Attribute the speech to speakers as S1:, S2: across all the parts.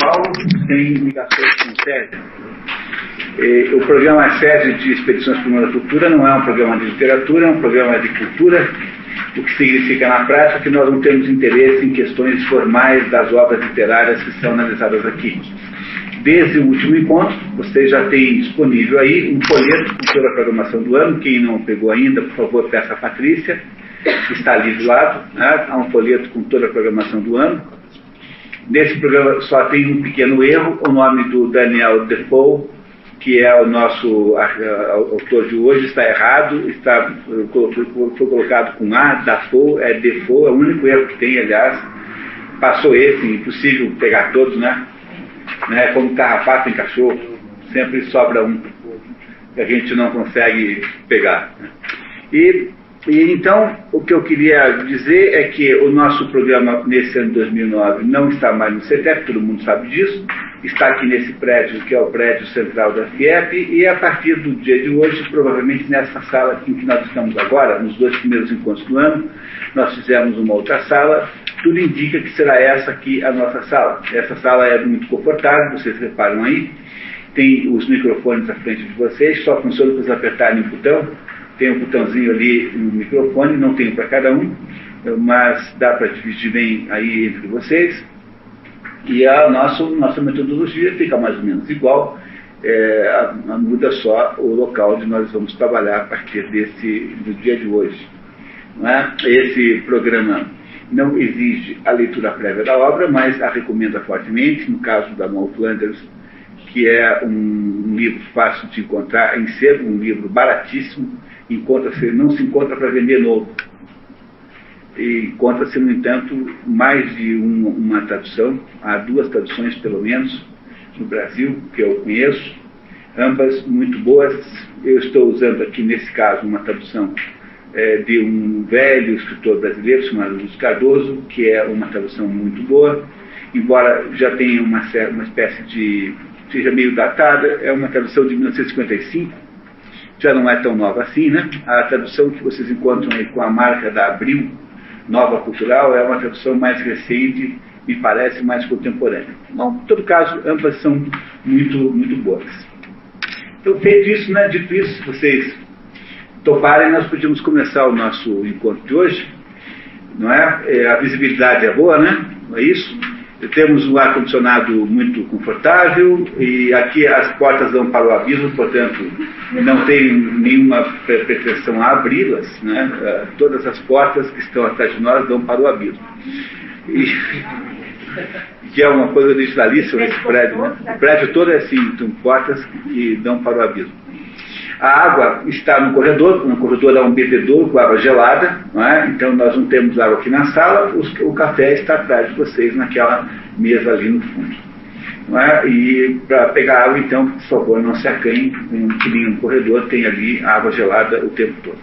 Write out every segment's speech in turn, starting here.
S1: Paulo, sem ligações com sede. O programa Sede de Expedições para o Mundo da Cultura não é um programa de literatura, é um programa de cultura, o que significa na prática que nós não temos interesse em questões formais das obras literárias que são analisadas aqui. Desde o último encontro, vocês já têm disponível aí um folheto com toda a programação do ano. Quem não pegou ainda, por favor, peça a Patrícia, que está ali do lado, né? Há um folheto com toda a programação do ano. Nesse programa só tem um pequeno erro, o nome do Daniel Defoe, que é o nosso autor de hoje, está errado, foi colocado com A, Dafoe, é Defoe, é o único erro que tem, aliás. Passou esse, impossível pegar todos, né? Como carrapato em cachorro, sempre sobra um que a gente não consegue pegar. E então, o que eu queria dizer é que o nosso programa nesse ano de 2009 não está mais no CETEP, todo mundo sabe disso, está aqui nesse prédio, que é o prédio central da FIEP, e a partir do dia de hoje, provavelmente nessa sala em que nós estamos agora, nos 2 primeiros encontros do ano, nós fizemos uma outra sala. Tudo indica que será essa aqui a nossa sala. Essa sala é muito confortável, vocês reparam aí. Tem os microfones à frente de vocês, só funciona para vocês apertarem o botão. Tem um botãozinho ali no microfone, não tem para cada um, mas dá para dividir bem aí entre vocês. E a nossa metodologia fica mais ou menos igual, muda só o local onde nós vamos trabalhar a partir do dia de hoje. Não é? Esse programa não exige a leitura prévia da obra, mas a recomenda fortemente, no caso da Mall Flanders, que é um livro fácil de encontrar, em sebo, um livro baratíssimo, não se encontra para vender novo. E encontra-se, no entanto, mais de uma tradução, há 2 traduções pelo menos, no Brasil, que eu conheço, ambas muito boas. Eu estou usando aqui, nesse caso, uma tradução de um velho escritor brasileiro chamado Luiz Cardoso, que é uma tradução muito boa, embora já tenha uma espécie de... seja meio datada, é uma tradução de 1955, já não é tão nova assim, né? A tradução que vocês encontram aí com a marca da Abril, Nova Cultural, é uma tradução mais recente, me parece mais contemporânea. Bom, em todo caso, ambas são muito, muito boas. Então, feito isso, né? Dito isso, vocês toparem, nós podíamos começar o nosso encontro de hoje, não é? A visibilidade é boa, né? Não é isso? Temos um ar-condicionado muito confortável e aqui as portas dão para o abismo, portanto, não tem nenhuma pretensão a abri-las, né? Todas as portas que estão atrás de nós dão para o abismo. Que é uma coisa originalíssima esse prédio, né? O prédio todo é assim, tem portas que dão para o abismo. A água está no corredor há um bebedouro com água gelada, não é? Então nós não temos água aqui na sala, o café está atrás de vocês naquela mesa ali no fundo. Não é? E para pegar água, então, por favor, não se acanhem, no corredor tem ali água gelada o tempo todo.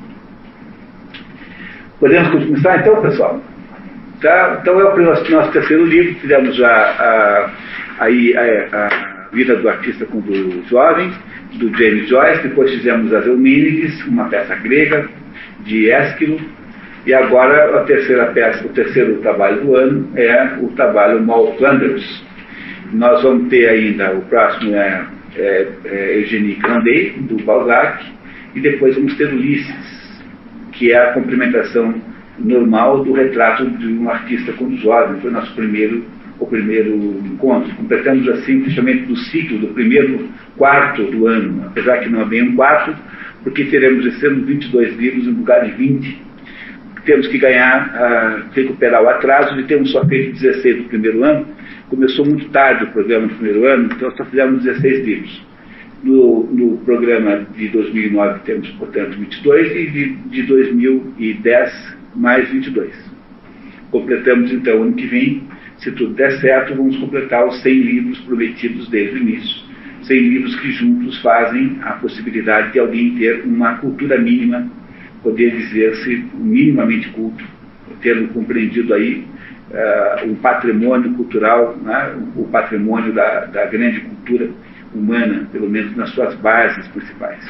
S1: Podemos começar então, pessoal? Tá? Então é o nosso terceiro livro, fizemos já a Vida do Artista com do Jovem, do James Joyce, depois fizemos as Eumênides, uma peça grega de Ésquilo, e agora a terceira peça, o terceiro trabalho do ano é o trabalho Mall Flanders. Nós vamos ter ainda, o próximo Eugénie Grandet, do Balzac, e depois vamos ter Ulisses, que é a complementação normal do retrato de um artista com os jovens. Foi o primeiro encontro. Completamos assim o fechamento do ciclo do primeiro quarto do ano, apesar que não é bem um quarto, porque teremos esse ano 22 livros no lugar de 20. Temos que recuperar o atraso de termos só feito 16 do primeiro ano. Começou muito tarde o programa do primeiro ano, então só fizemos 16 livros. No programa de 2009 temos, portanto, 22 e de 2010 mais 22. Completamos, então, ano que vem, se tudo der certo, vamos completar os 100 livros prometidos desde o início. 100 livros que juntos fazem a possibilidade de alguém ter uma cultura mínima, poder dizer-se minimamente culto, tendo compreendido aí um patrimônio cultural, né, o patrimônio da grande cultura humana, pelo menos nas suas bases principais.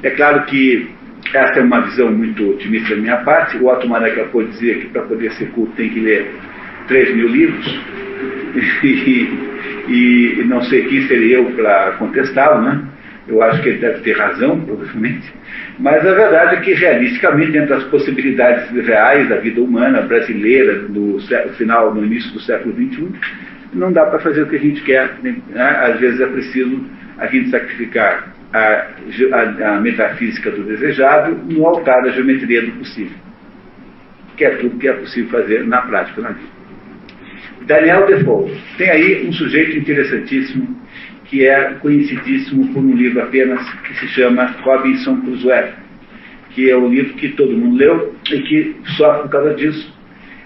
S1: É claro que essa é uma visão muito otimista da minha parte. O Otto Marek acabou de dizer que para poder ser culto tem que ler 3.000 livros, E não sei quem seria eu para contestá-lo, né? Eu acho que ele deve ter razão, provavelmente. Mas a verdade é que, realisticamente, entre as possibilidades reais da vida humana brasileira no início do século XXI, não dá para fazer o que a gente quer, né? Às vezes é preciso a gente sacrificar a metafísica do desejável no altar da geometria do possível, que é tudo que é possível fazer na prática na vida. Daniel Defoe tem aí um sujeito interessantíssimo, que é conhecidíssimo por um livro apenas que se chama Robinson Crusoe, que é um livro que todo mundo leu e que sofre por causa disso,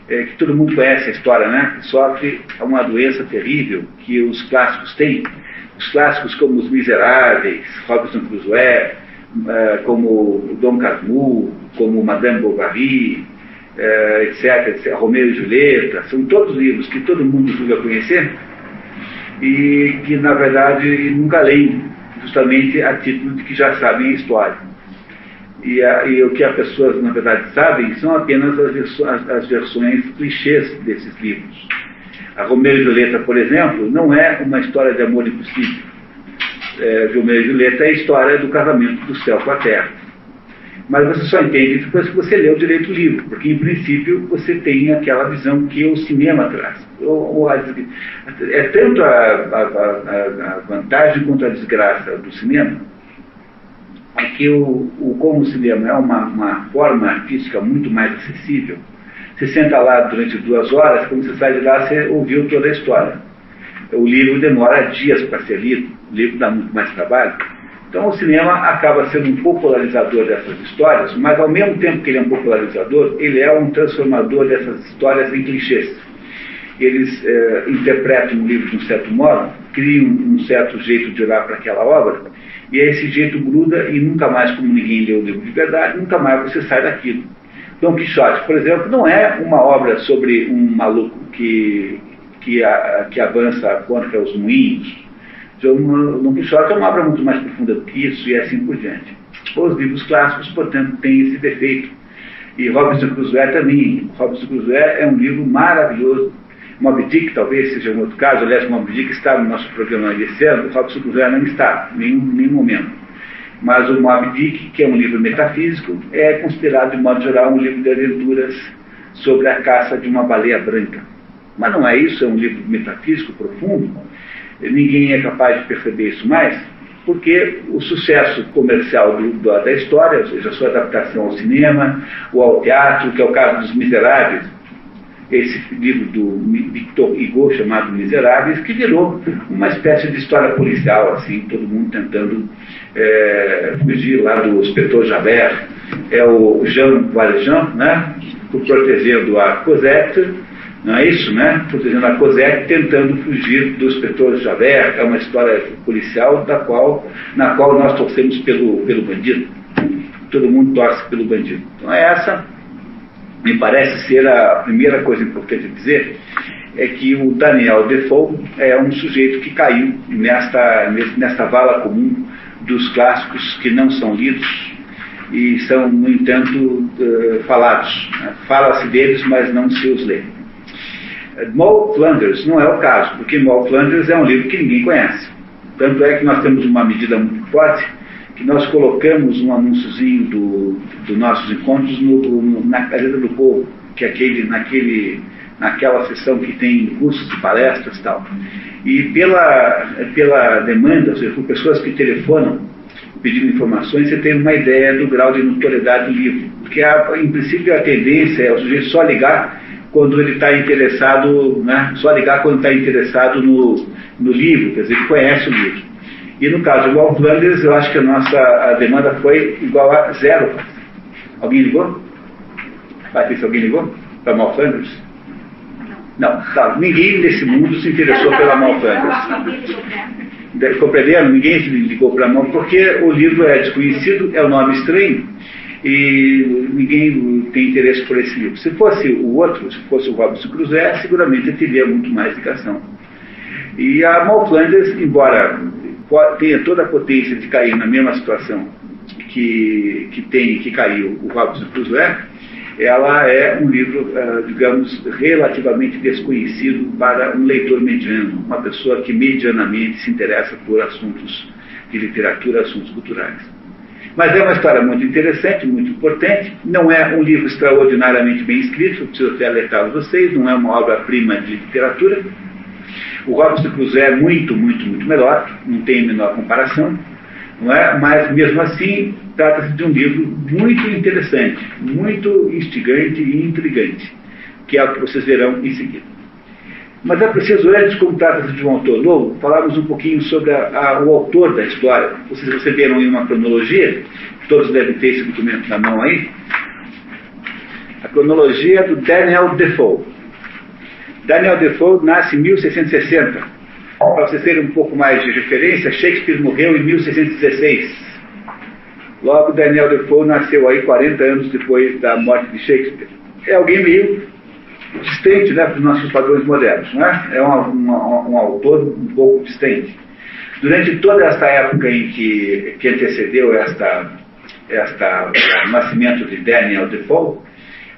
S1: que todo mundo conhece a história, né? Que sofre uma doença terrível que os clássicos têm. Os clássicos como Os Miseráveis, Robinson Crusoe, como Dom Casmurro, como Madame Bovary, etc., Romeu e Julieta, são todos livros que todo mundo julga conhecer e que, na verdade, nunca leem, justamente a título de que já sabem a história. E o que as pessoas, na verdade, sabem são apenas as versões clichês desses livros. A Romeu e Julieta, por exemplo, não é uma história de amor impossível. Romeu e Julieta é a história do casamento do céu com a terra. Mas você só entende depois que você lê direito o livro, porque, em princípio, você tem aquela visão que o cinema traz. É tanto a vantagem quanto a desgraça do cinema, é que como o cinema é uma forma artística muito mais acessível, você senta lá durante 2 horas, quando você sai de lá, você ouviu toda a história. O livro demora dias para ser lido, o livro dá muito mais trabalho. Então o cinema acaba sendo um popularizador dessas histórias, mas ao mesmo tempo que ele é um popularizador, ele é um transformador dessas histórias em clichês. Eles interpretam o livro de um certo modo, criam um certo jeito de olhar para aquela obra, e esse jeito gruda e nunca mais, como ninguém lê o livro de verdade, nunca mais você sai daquilo. Dom Quixote, por exemplo, não é uma obra sobre um maluco que avança contra os moinhos. Dom Quixote é uma obra muito mais profunda do que isso, e assim por diante. Os livros clássicos, portanto, têm esse defeito. E Robinson Crusoe também. Robinson Crusoe é um livro maravilhoso. Moby Dick talvez seja um outro caso. Aliás, Moby Dick está no nosso programa esse ano. Robinson Crusoe não está, em nenhum momento. Mas o Moby Dick, que é um livro metafísico, é considerado, de modo geral, um livro de aventuras sobre a caça de uma baleia branca. Mas não é isso, é um livro metafísico profundo. Ninguém é capaz de perceber isso mais, porque o sucesso comercial da história, ou seja, a sua adaptação ao cinema ou ao teatro, que é o caso dos Miseráveis, esse livro do Victor Hugo chamado Miseráveis, que virou uma espécie de história policial, assim, todo mundo tentando fugir lá do inspetor Javert. É o Jean Valjean, né, protegendo a Cosette, não é isso, né? Protegendo a Cosette, tentando fugir do inspetor Javert. É uma história policial na qual nós torcemos pelo bandido. Todo mundo torce pelo bandido. Então essa me parece ser a primeira coisa importante a dizer, é que o Daniel Defoe é um sujeito que caiu nesta vala comum dos clássicos que não são lidos e são, no entanto, falados. Né? Fala-se deles, mas não se os lê. Moll Flanders não é o caso, porque Moll Flanders é um livro que ninguém conhece. Tanto é que nós temos uma medida muito forte, que nós colocamos um anúnciozinho dos nossos encontros na Gazeta do Povo, que é naquela sessão que tem cursos e palestras e tal. E pela demanda, ou seja, por pessoas que telefonam pedindo informações, você tem uma ideia do grau de notoriedade do livro. Porque, em princípio, a tendência é o sujeito só ligar quando ele está interessado, né? Só ligar quando está interessado no livro, quer dizer, ele conhece o livro. E no caso do Moll Flanders, eu acho que a demanda foi igual a 0. Alguém ligou? Patrícia, alguém ligou para Moll Flanders? Não, tá. Ninguém nesse mundo se interessou pela Moll Flanders. Compreenderam? Ninguém ligou para a Moll, porque o livro é desconhecido, é um nome estranho, e ninguém tem interesse por esse livro. Se fosse o outro, se fosse o Robinson Crusoe, seguramente teria muito mais ligação. E a Moll Flanders, embora tenha toda a potência de cair na mesma situação que caiu o Robinson Crusoe, ela é um livro, digamos, relativamente desconhecido para um leitor mediano, uma pessoa que medianamente se interessa por assuntos de literatura, assuntos culturais. Mas é uma história muito interessante, muito importante, não é um livro extraordinariamente bem escrito, preciso até alertar vocês, não é uma obra-prima de literatura. O Robinson Crusoe é muito, muito, muito melhor, não tem a menor comparação, não é? Mas mesmo assim trata-se de um livro muito interessante, muito instigante e intrigante, que é o que vocês verão em seguida. Mas é preciso, antes, como trata-se de um autor novo, falarmos um pouquinho sobre o autor da história. Vocês receberam aí uma cronologia, todos devem ter esse documento na mão aí. A cronologia do Daniel Defoe. Daniel Defoe nasce em 1660. Para vocês terem um pouco mais de referência, Shakespeare morreu em 1616. Logo, Daniel Defoe nasceu aí 40 anos depois da morte de Shakespeare. É alguém meio distante, né, para os nossos padrões modernos, não é? É um autor um pouco distante. Durante toda esta época em que antecedeu o nascimento de Daniel Defoe,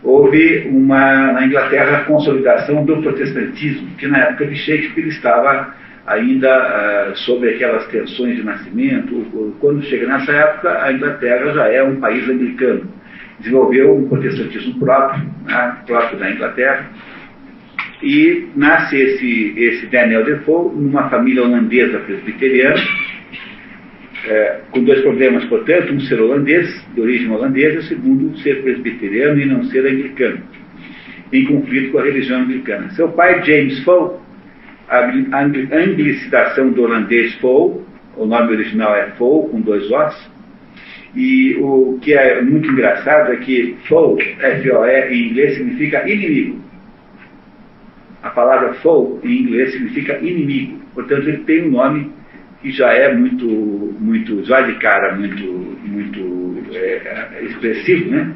S1: houve na Inglaterra a consolidação do protestantismo, que na época de Shakespeare estava ainda sob aquelas tensões de nascimento. Quando chega nessa época, a Inglaterra já é um país anglicano. Desenvolveu um protestantismo próprio, né, próprio da Inglaterra, e nasce esse Daniel Defoe numa família holandesa presbiteriana, com dois problemas, portanto: um ser holandês, de origem holandesa, e o segundo, ser presbiteriano e não ser anglicano, em conflito com a religião anglicana. Seu pai, James Foe, a anglicização do holandês Foe, o nome original é Foe, com dois Os, e o que é muito engraçado é que Foe, F-O-E, em inglês significa inimigo. A palavra Foe, em inglês, significa inimigo. Portanto, ele tem um nome que já é muito já de cara, muito expressivo, né?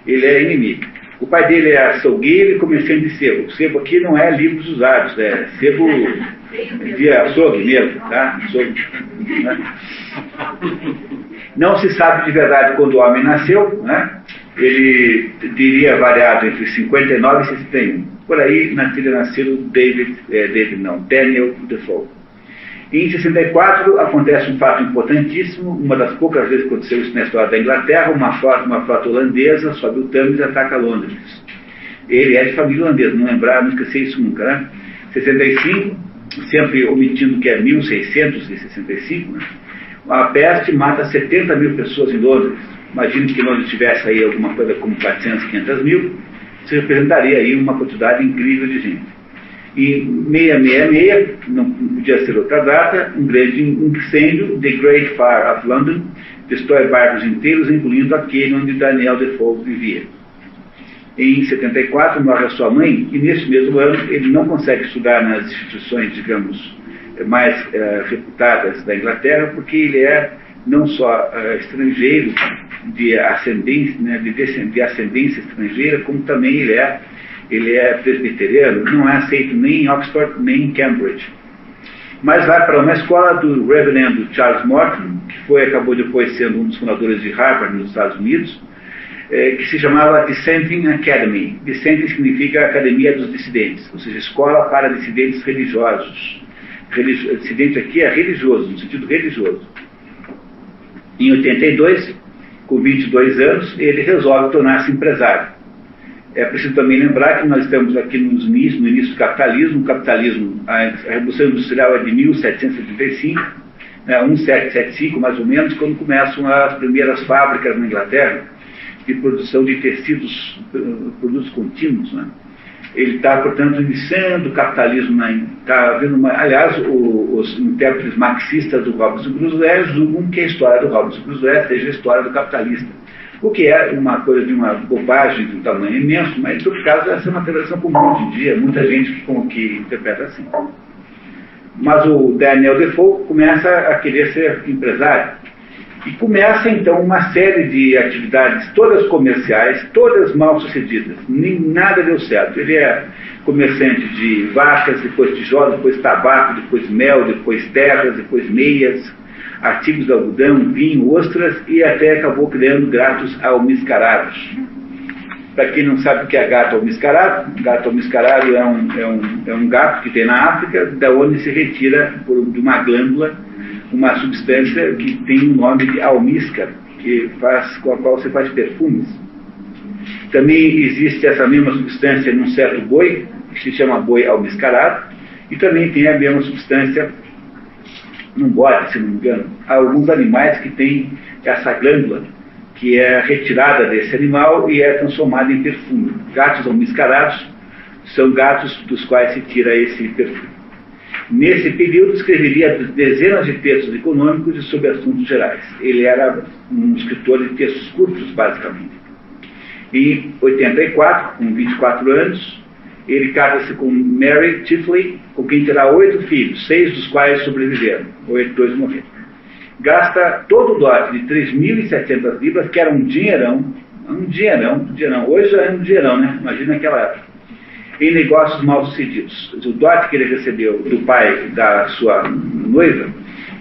S1: Ele é inimigo. O pai dele é açougueiro e comerciante de sebo. Sebo aqui não é livros usados, é sebo de açougue mesmo, tá? Açougue, né? Não se sabe de verdade quando o homem nasceu, né? Ele teria variado entre 59 e 61. Por aí teria nascido Daniel Defoe. Em 64 acontece um fato importantíssimo, uma das poucas vezes que aconteceu isso na história da Inglaterra: uma frota holandesa sobe o Thames e ataca Londres. Ele é de família holandesa, não esquecer isso nunca, né? 65, sempre omitindo que é 1665, né? A peste mata 70 mil pessoas em Londres. Imagine que Londres tivesse aí alguma coisa como 400, 500 mil, isso representaria aí uma quantidade incrível de gente. Em 666, não podia ser outra data, um grande incêndio, The Great Fire of London, destrói bairros inteiros, incluindo aquele onde Daniel Defoe vivia. Em 74, morre a sua mãe, e nesse mesmo ano ele não consegue estudar nas instituições, digamos, mais reputadas da Inglaterra, porque ele é não só estrangeiro de ascendência, né, de ascendência estrangeira, como também ele é presbiteriano, não é aceito nem em Oxford nem em Cambridge. Mas vai para uma escola do reverendo Charles Morton, que acabou depois sendo um dos fundadores de Harvard nos Estados Unidos, que se chamava Dissenting Academy. Dissenting significa Academia dos Dissidentes, ou seja, escola para dissidentes religiosos. Dissidente aqui é religioso, no sentido religioso. Em 82, com 22 anos, ele resolve tornar-se empresário. É preciso também lembrar que nós estamos aqui no início do capitalismo. O capitalismo, a Revolução Industrial é de 1775, 1775 mais ou menos, quando começam as primeiras fábricas na Inglaterra de produção de tecidos, produtos contínuos, né? Ele está, portanto, iniciando o capitalismo, está havendo aliás, os intérpretes marxistas do Robinson Crusoe julgam que a história do Robinson Crusoe seja a história do capitalista, o que é uma coisa de uma bobagem de um tamanho imenso, mas em todo caso essa é uma interpretação comum hoje em dia, muita gente que interpreta assim. Mas o Daniel Defoe começa a querer ser empresário, e começa então uma série de atividades, todas comerciais, todas mal sucedidas, nada deu certo. Ele é comerciante de vacas, depois tijolos, depois tabaco, depois mel, depois terras, depois meias, artigos de algodão, vinho, ostras, e até acabou criando gatos almiscarados. Para quem não sabe o que é gato mascarado é um gato que tem na África, da onde se retira de uma glândula uma substância que tem o nome de almíscar, com a qual você faz perfumes. Também existe essa mesma substância num certo boi, que se chama boi almiscarado, e também tem a mesma substância num bode, se não me engano. Há alguns animais que têm essa glândula, que é retirada desse animal e é transformada em perfume. Gatos almiscarados são gatos dos quais se tira esse perfume. Nesse período, escreveria dezenas de textos econômicos e sobre assuntos gerais. Ele era um escritor de textos curtos, basicamente. Em 84, com 24 anos, ele casa-se com Mary Chifley, com quem terá 8 filhos, 6 dos quais sobreviveram, 2 morreram. Gasta todo o dote de 3.700 libras, que era um dinheirão, hoje já é um dinheirão, né? Imagina naquela época, em negócios mal sucedidos. O dote que ele recebeu do pai da sua noiva,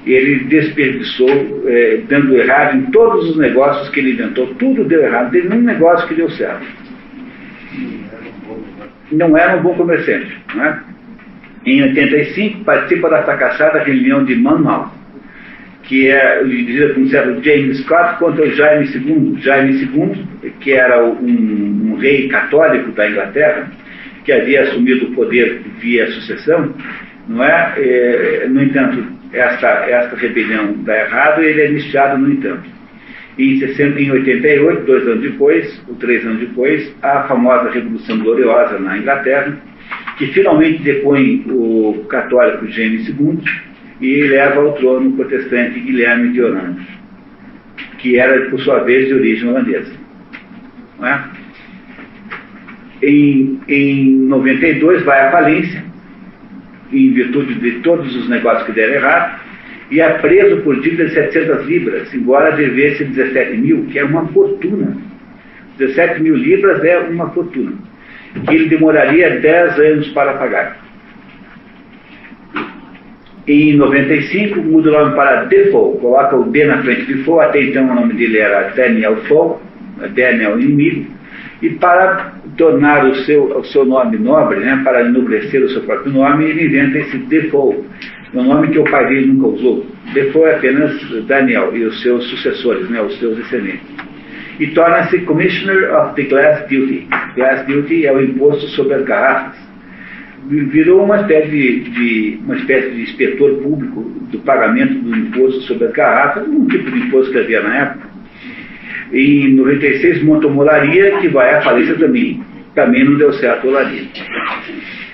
S1: ele desperdiçou, dando errado em todos os negócios que ele inventou. Tudo deu errado, não teve nenhum negócio que deu certo. Não era um bom comerciante, não é? Em 85, participa da fracassada reunião de Monmouth, que é dirigida por um certo James Scott contra o Jaime II. Jaime II, que era um rei católico da Inglaterra, que havia assumido o poder via sucessão, não é? No entanto, esta rebelião dá errado e ele é iniciado, no entanto. Em 88, 2 anos depois, ou 3 anos depois, a famosa Revolução Gloriosa na Inglaterra, que finalmente depõe o católico James II e leva ao trono o protestante Guilherme de Orange, que era, por sua vez, de origem holandesa. Não é? Em 92 vai à falência, em virtude de todos os negócios que deram errado, e é preso por dívida de 700 libras, embora devesse 17 mil, que é uma fortuna. 17 mil libras é uma fortuna, que ele demoraria 10 anos para pagar. Em 95, muda o nome para Defoe, coloca o D na frente de Defoe, até então o nome dele era Daniel Foe, Daniel inimigo, e para tornar o seu nome nobre, né, para enobrecer o seu próprio nome, ele inventa esse Defoe, um nome que o pai dele nunca usou. Defoe é apenas Daniel e os seus sucessores, né, os seus descendentes. E torna-se Commissioner of the Glass Duty. Glass Duty é o imposto sobre as garrafas. Virou uma espécie de inspetor público do pagamento do imposto sobre as garrafas, um tipo de imposto que havia na época. Em 96 monta uma olaria que vai à falência também. Também não deu certo a olaria.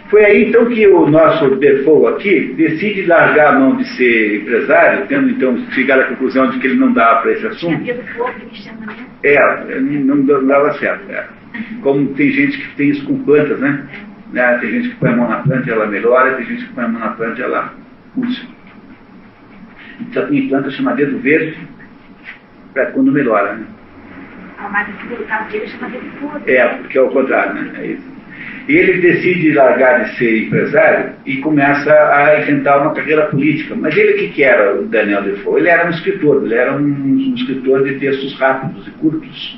S1: Foi aí então que o nosso Defoe aqui decide largar a mão de ser empresário, tendo então chegado à conclusão de que ele não dava para esse assunto. Não dava certo. Como tem gente que tem isso com plantas, né? Tem gente que põe a mão na planta e ela melhora, tem gente que põe a mão na planta e ela puxa. Então tem planta chamada dedo verde para quando melhora, né?
S2: Mas no caso dele chama dedo podre.
S1: Porque é o contrário, né? É isso. E ele decide largar de ser empresário e começa a enfrentar uma carreira política. Mas ele, o que era o Daniel Defoe? Ele era um escritor, um escritor de textos rápidos e curtos.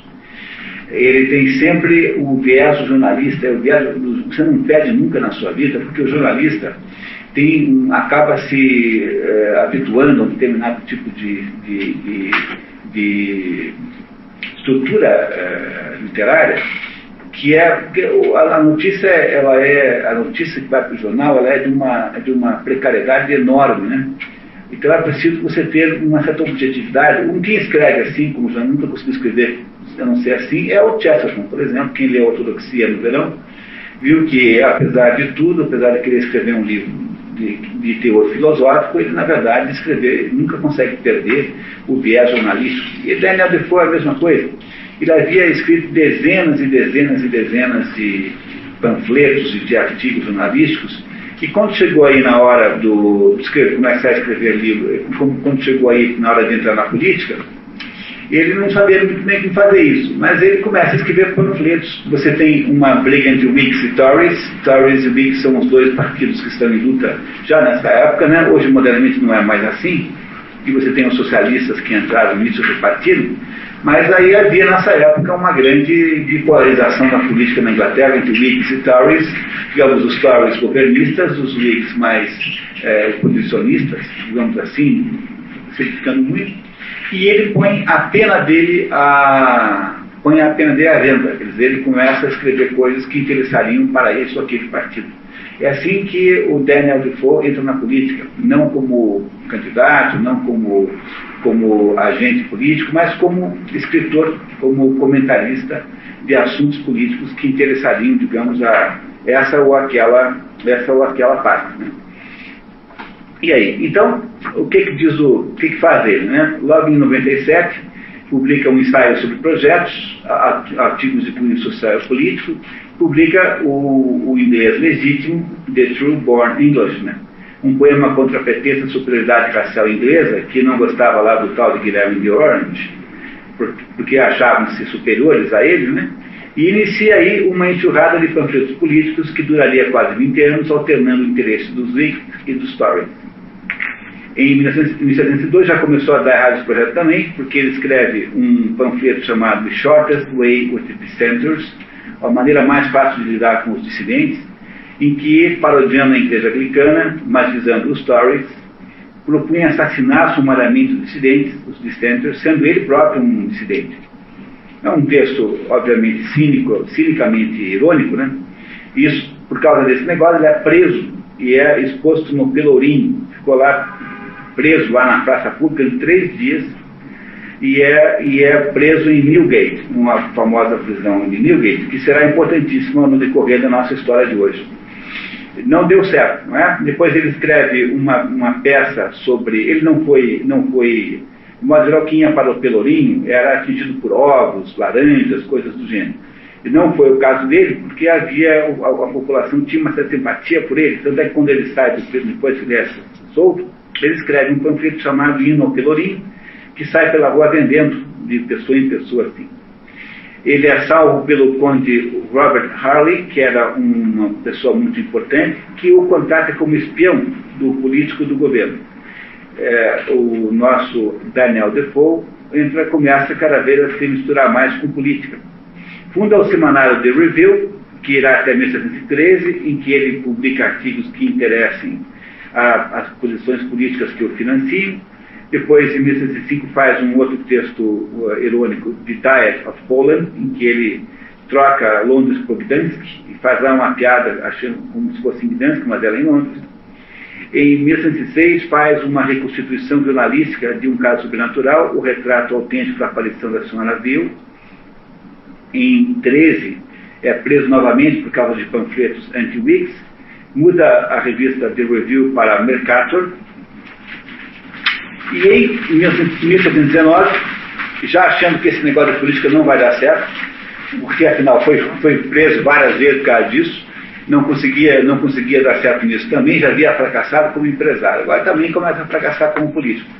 S1: Ele tem sempre o viés jornalista, você não perde nunca na sua vida, porque o jornalista acaba se habituando a um determinado tipo de estrutura literária, que a notícia que vai para o jornal, ela é de uma precariedade enorme, né? Então é preciso você ter uma certa objetividade. Quem escreve assim, como já nunca conseguiu escrever a não ser assim, é o Chesterton, por exemplo. Quem leu a Ortodoxia no verão viu que, apesar de tudo, apesar de querer escrever um livro de teor filosófico, ele na verdade nunca consegue perder o viés jornalístico. E Daniel Defoe é a mesma coisa. Ele havia escrito dezenas e dezenas e dezenas de panfletos e de artigos jornalísticos, que quando chegou aí na hora de começar a escrever livro, quando chegou aí na hora de entrar na política, ele não sabia muito bem como fazer isso, mas ele começa a escrever panfletos. Você tem uma briga entre Whigs e Tories. Tories e Whigs são os dois partidos que estão em luta já nessa época, né? Hoje modernamente não é mais assim, que você tem os socialistas que entraram nisso do partido, mas aí havia nessa época uma grande polarização na política na Inglaterra entre Whigs e Tories, digamos, os Tories governistas, os Whigs mais oposicionistas, digamos assim, simplificando muito, e ele põe a pena dele à venda, quer dizer, ele começa a escrever coisas que interessariam para esse ou aquele partido. É assim que o Daniel Defoe entra na política, não como candidato, não como agente político, mas como escritor, como comentarista de assuntos políticos que interessariam, digamos, a essa ou aquela parte. Né? E aí? Então, o que faz ele? Né? Logo em 97, publica um ensaio sobre projetos, artigos de cunho social e político, publica o inglês legítimo, The True Born Englishman, um poema contra a pretensão superioridade racial inglesa, que não gostava lá do tal de Guilherme de Orange, porque achavam-se superiores a ele, né? E inicia aí uma enxurrada de panfletos políticos que duraria quase 20 anos, alternando o interesse dos Whigs e dos Tories. Em 1972 já começou a dar errado esse projeto também, porque ele escreve um panfleto chamado The Shortest Way with the Dissenters, a maneira mais fácil de lidar com os dissidentes, em que, parodiando a igreja anglicana, mas visando os Tories, propunha assassinar sumariamente os dissidentes, os dissenters, sendo ele próprio um dissidente. É um texto, obviamente, cinicamente irônico, né? Isso, por causa desse negócio, ele é preso e é exposto no Pelourinho, ficou lá preso lá na praça pública em 3 dias e é preso em Newgate, uma famosa prisão de Newgate, que será importantíssima no decorrer da nossa história de hoje. Não deu certo, não é? Depois ele escreve uma peça sobre... Ele não foi de modo geral, quem ia para o Pelourinho era atingido por ovos, laranjas, coisas do gênero. E não foi o caso dele, porque a população tinha uma certa simpatia por ele. Tanto é que quando ele sai do preso, depois que ele é solto, ele escreve um panfleto chamado Hino ao Pelourinho, que sai pela rua vendendo de pessoa em pessoa assim. Ele é salvo pelo conde Robert Harley, que era uma pessoa muito importante, que o contrata como espião do político do governo. O nosso Daniel Defoe começa cada vez a se misturar mais com política. Funda o semanário The Review, que irá até 1913, em que ele publica artigos que interessem as posições políticas que o financiam. Depois, em 1905, faz um outro texto irônico, The Diet of Poland, em que ele troca Londres por Gdansk e faz lá uma piada, achando como se fosse em Gdansk, mas ela é em Londres. Em 1906, faz uma reconstituição jornalística de um caso sobrenatural, o retrato autêntico da aparição da senhora Veal. Em 13, é preso novamente por causa de panfletos anti-Whigs, muda a revista The Review para Mercator, e em 1919, já achando que esse negócio de política não vai dar certo, porque afinal foi preso várias vezes por causa disso, não conseguia dar certo nisso também, já havia fracassado como empresário, agora também começa a fracassar como político,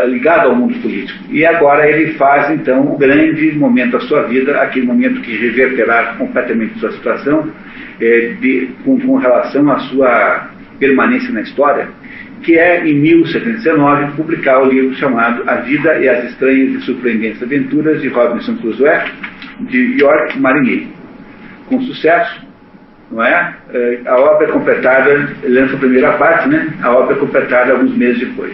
S1: ligado ao mundo político. E agora ele faz então o grande momento da sua vida, aquele momento que reverterá completamente sua situação, com relação à sua permanência na história, que é, em 1719, publicar o livro chamado A Vida e as Estranhas e Surpreendentes Aventuras de Robinson Crusoe, de York Marinier. Com sucesso, não é? A obra é completada, lança a primeira parte, né? A obra é completada alguns meses depois.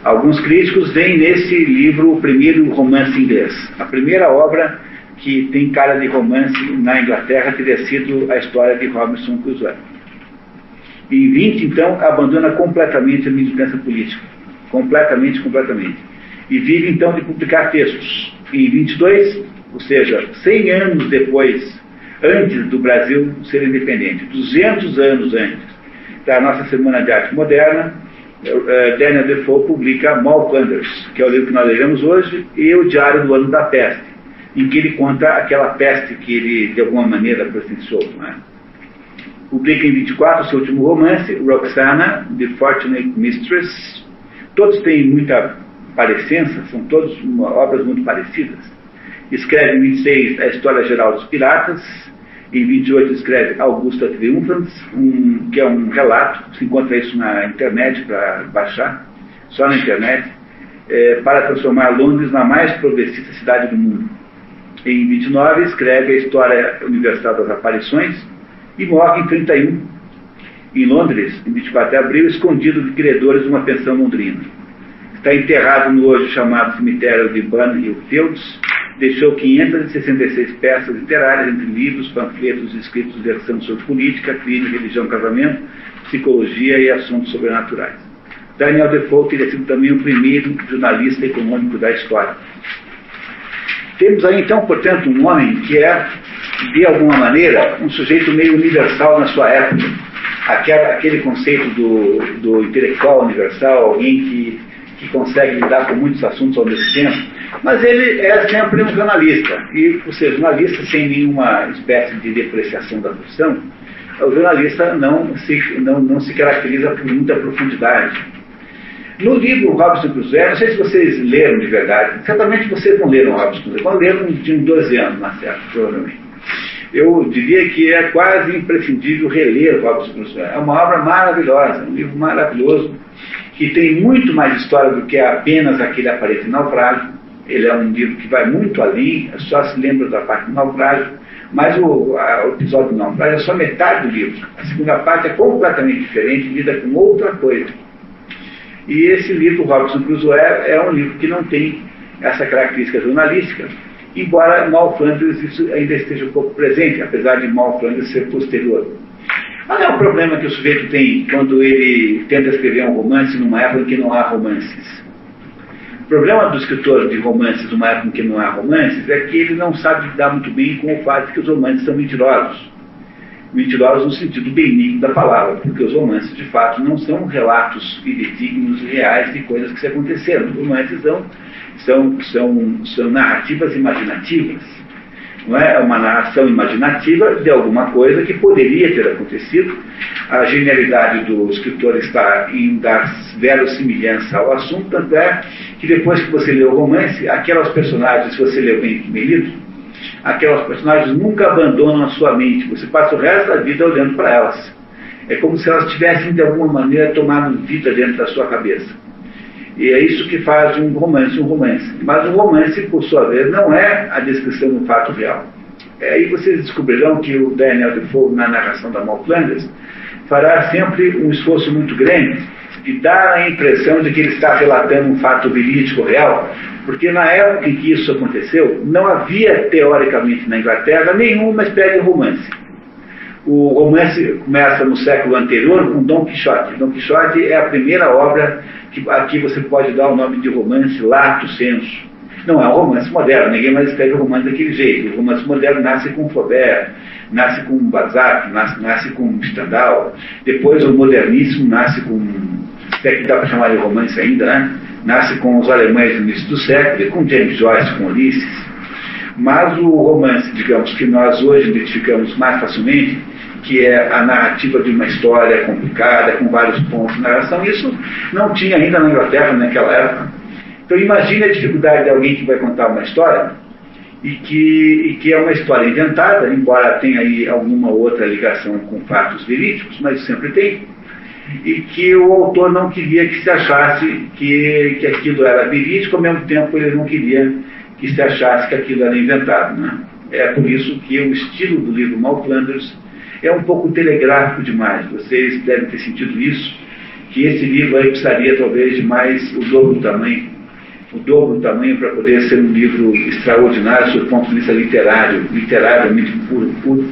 S1: Alguns críticos veem nesse livro o primeiro romance inglês. A primeira obra que tem cara de romance na Inglaterra teria sido a história de Robinson Crusoe. Em 20, então, abandona completamente a militância política. Completamente. E vive, então, de publicar textos. Em 22, ou seja, 100 anos depois, antes do Brasil ser independente, 200 anos antes da nossa Semana de Arte Moderna, Daniel Defoe publica Moll Flanders, que é o livro que nós lemos hoje, e o Diário do Ano da Peste, em que ele conta aquela peste que ele, de alguma maneira, presenciou, não é? Publica em 24 seu último romance, Roxana, The Fortunate Mistress. Todos têm muita parecença, são todos obras muito parecidas. Escreve em 26 A História Geral dos Piratas. Em 28 escreve Augusta Triumphant, que é um relato, se encontra isso na internet para baixar, só na internet. para transformar Londres na mais progressista cidade do mundo. Em 29, escreve a História Universal das Aparições e morre em 31, em Londres, em 24 de abril, escondido de credores de uma pensão londrina. Está enterrado no hoje chamado cemitério de Bunhill Fields. Deixou 566 peças literárias, entre livros, panfletos e escritos versando sobre política, crime, religião, casamento, psicologia e assuntos sobrenaturais. Daniel Defoe teria sido também o primeiro jornalista econômico da história. Temos aí, então, portanto, um homem que é, de alguma maneira, um sujeito meio universal na sua época. Aquele conceito do intelectual universal, alguém que consegue lidar com muitos assuntos ao mesmo tempo, mas ele é sempre um jornalista. E, por ser jornalista, sem nenhuma espécie de depreciação da profissão, o jornalista não se caracteriza por muita profundidade. No livro Robinson Crusoe, não sei se vocês leram de verdade, certamente vocês não leram Robinson Crusoe, quando leram tinham 12 anos, na certa, provavelmente. Eu diria que é quase imprescindível reler Robinson Crusoe. É uma obra maravilhosa, um livro maravilhoso, que tem muito mais história do que apenas aquele aparente naufrágio. Ele é um livro que vai muito além, só se lembra da parte do naufrágio, mas o episódio do naufrágio é só metade do livro. A segunda parte é completamente diferente, lida com outra coisa. E esse livro, Robinson Crusoe, é um livro que não tem essa característica jornalística, embora Mal Flanders isso ainda esteja um pouco presente, apesar de Mal Flanders ser posterior. Mas é um problema que o sujeito tem quando ele tenta escrever um romance numa época em que não há romances. O problema do escritor de romances numa época em que não há romances é que ele não sabe lidar muito bem com o fato de que os romances são mentirosos. Mentirosos no sentido benigno da palavra, porque os romances, de fato, não são relatos fidedignos reais de coisas que se aconteceram. Os romances são narrativas imaginativas. Não é uma narração imaginativa de alguma coisa que poderia ter acontecido. A genialidade do escritor está em dar verossimilhança ao assunto, tanto é que depois que você lê o romance, aquelas personagens, se você leu bem lido, aquelas personagens nunca abandonam a sua mente, você passa o resto da vida olhando para elas. É como se elas tivessem de alguma maneira tomado vida dentro da sua cabeça. E é isso que faz um romance. Mas o romance, por sua vez, não é a descrição do fato real. Aí vocês descobrirão que o Daniel Defoe, na narração da Mal Flanders, fará sempre um esforço muito grande de dar a impressão de que ele está relatando um fato verídico real, porque na época em que isso aconteceu, não havia, teoricamente, na Inglaterra, nenhuma espécie de romance. O romance começa no século anterior com Dom Quixote. Dom Quixote é a primeira obra que aqui você pode dar o nome de romance lato sensu. Não é um romance moderno, ninguém mais escreve romance daquele jeito. O romance moderno nasce com Flaubert, nasce com Balzac, nasce com Stendhal. Depois o moderníssimo nasce com, até que dá para chamar de romance ainda, né? Nasce com os alemães no início do século, e com James Joyce, com Ulisses. Mas o romance, digamos, que nós hoje identificamos mais facilmente, que é a narrativa de uma história complicada, com vários pontos de narração, isso não tinha ainda na Inglaterra naquela época. Então imagine a dificuldade de alguém que vai contar uma história e que é uma história inventada, embora tenha aí alguma outra ligação com fatos verídicos, mas sempre tem, e que o autor não queria que se achasse que aquilo era verídico, ao mesmo tempo ele não queria que se achasse que aquilo era inventado, né? É por isso que o estilo do livro Mal Flanders é um pouco telegráfico demais. Vocês devem ter sentido isso, que esse livro aí precisaria talvez de mais o dobro do tamanho para poder ser um livro extraordinário do ponto de vista literariamente puro.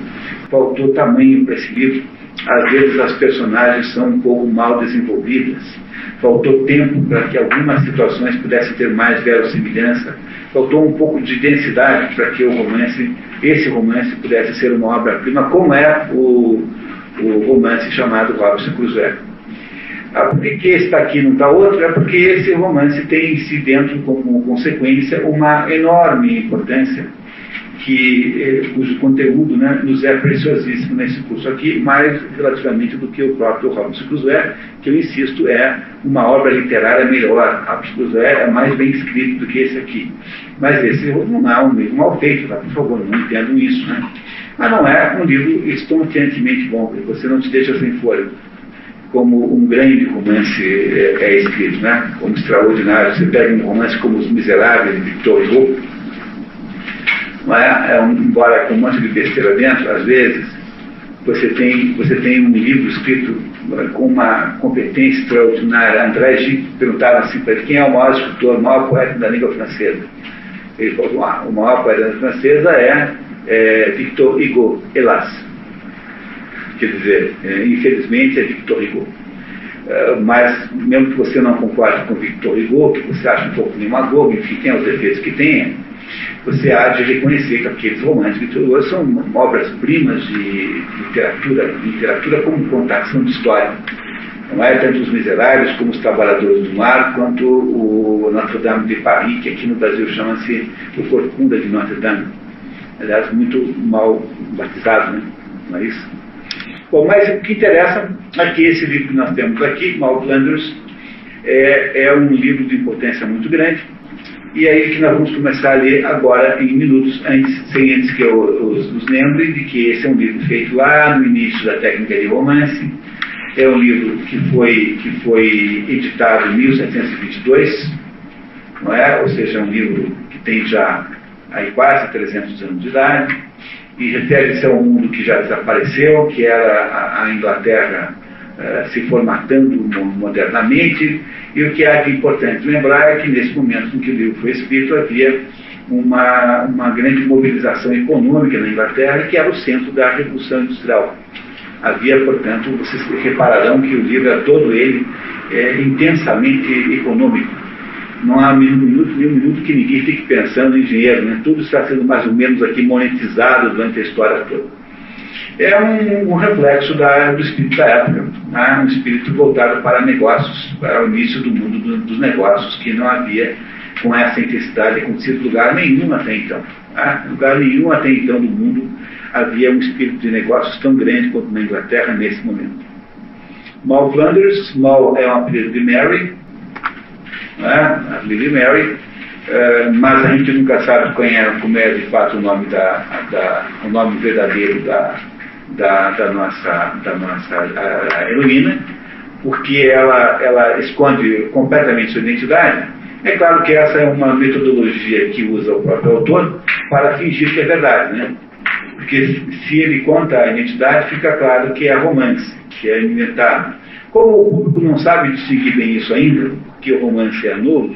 S1: Faltou tamanho para esse livro. Às vezes as personagens são um pouco mal desenvolvidas. Faltou tempo para que algumas situações pudessem ter mais verossimilhança. Faltou um pouco de densidade para que esse romance pudesse ser uma obra-prima, como é o romance chamado Robinson Crusoe. Por que esse está aqui e não está outro? É porque esse romance tem em si dentro, como consequência, uma enorme importância, cujo conteúdo, né, nos é preciosíssimo nesse curso aqui, mais relativamente do que o próprio Robinson Crusoe, que eu insisto é uma obra literária melhor. Robinson Crusoe é mais bem escrito do que esse aqui. Mas esse não é um livro mal feito, tá? Por favor, não entendam isso, né? Mas não é um livro estonteantemente bom, porque você não te deixa sem fôlego. como um grande romance é escrito, né? Como extraordinário. Você pega um romance como Os Miseráveis, de Victor Hugo, não é? Embora com um monte de besteira dentro, às vezes, você tem um livro escrito com uma competência extraordinária. André Gide perguntava assim para ele, quem é o maior escritor, o maior poeta da língua francesa? Ele falou, o maior poeta da língua francesa é Victor Hugo, hélas. Quer dizer, infelizmente é Victor Hugo. Mas, mesmo que você não concorde com Victor Hugo, que você acha um pouco demagogo, enfim, tem os defeitos que tenha, você há de reconhecer que aqueles romances de Victor Hugo são obras-primas de literatura como contação de história. Não é tanto Os Miseráveis como Os Trabalhadores do Mar, quanto o Notre-Dame de Paris, que aqui no Brasil chama-se O Corcunda de Notre-Dame. Aliás, muito mal batizado, né? Não é isso? Bom, mas o que interessa aqui, esse livro que nós temos aqui, Mal Flanders, é um livro de importância muito grande, e é aí que nós vamos começar a ler agora em minutos, sem antes que eu os lembre de que esse é um livro feito lá no início da técnica de romance. É um livro que foi editado em 1722, não é? Ou seja, é um livro que tem já aí quase 300 anos de idade, e refere-se a um mundo que já desapareceu, que era a Inglaterra se formatando modernamente, e o que há de importante lembrar é que nesse momento em que o livro foi escrito havia uma grande mobilização econômica na Inglaterra, que era o centro da Revolução Industrial. Havia, portanto, vocês repararão que o livro é todo ele intensamente econômico. Não há nenhum minuto que ninguém fique pensando em dinheiro, né? Tudo está sendo mais ou menos aqui monetizado durante a história toda. É um reflexo do espírito da época, né? Um espírito voltado para negócios, para o início do mundo dos negócios, que não havia com essa intensidade acontecido em lugar nenhum até então. Né? Em lugar nenhum até então do mundo havia um espírito de negócios tão grande quanto na Inglaterra nesse momento. Mal Flanders, Mal é um apelido de Mary, a Lily Mary, mas a gente nunca sabe como é de fato o nome o nome verdadeiro da nossa heroína, porque ela esconde completamente sua identidade. É claro que essa é uma metodologia que usa o próprio autor para fingir que é verdade, né? Porque se ele conta a identidade, fica claro que é romance, que é inventado. Como o público não sabe distinguir bem isso ainda, que o romance é novo,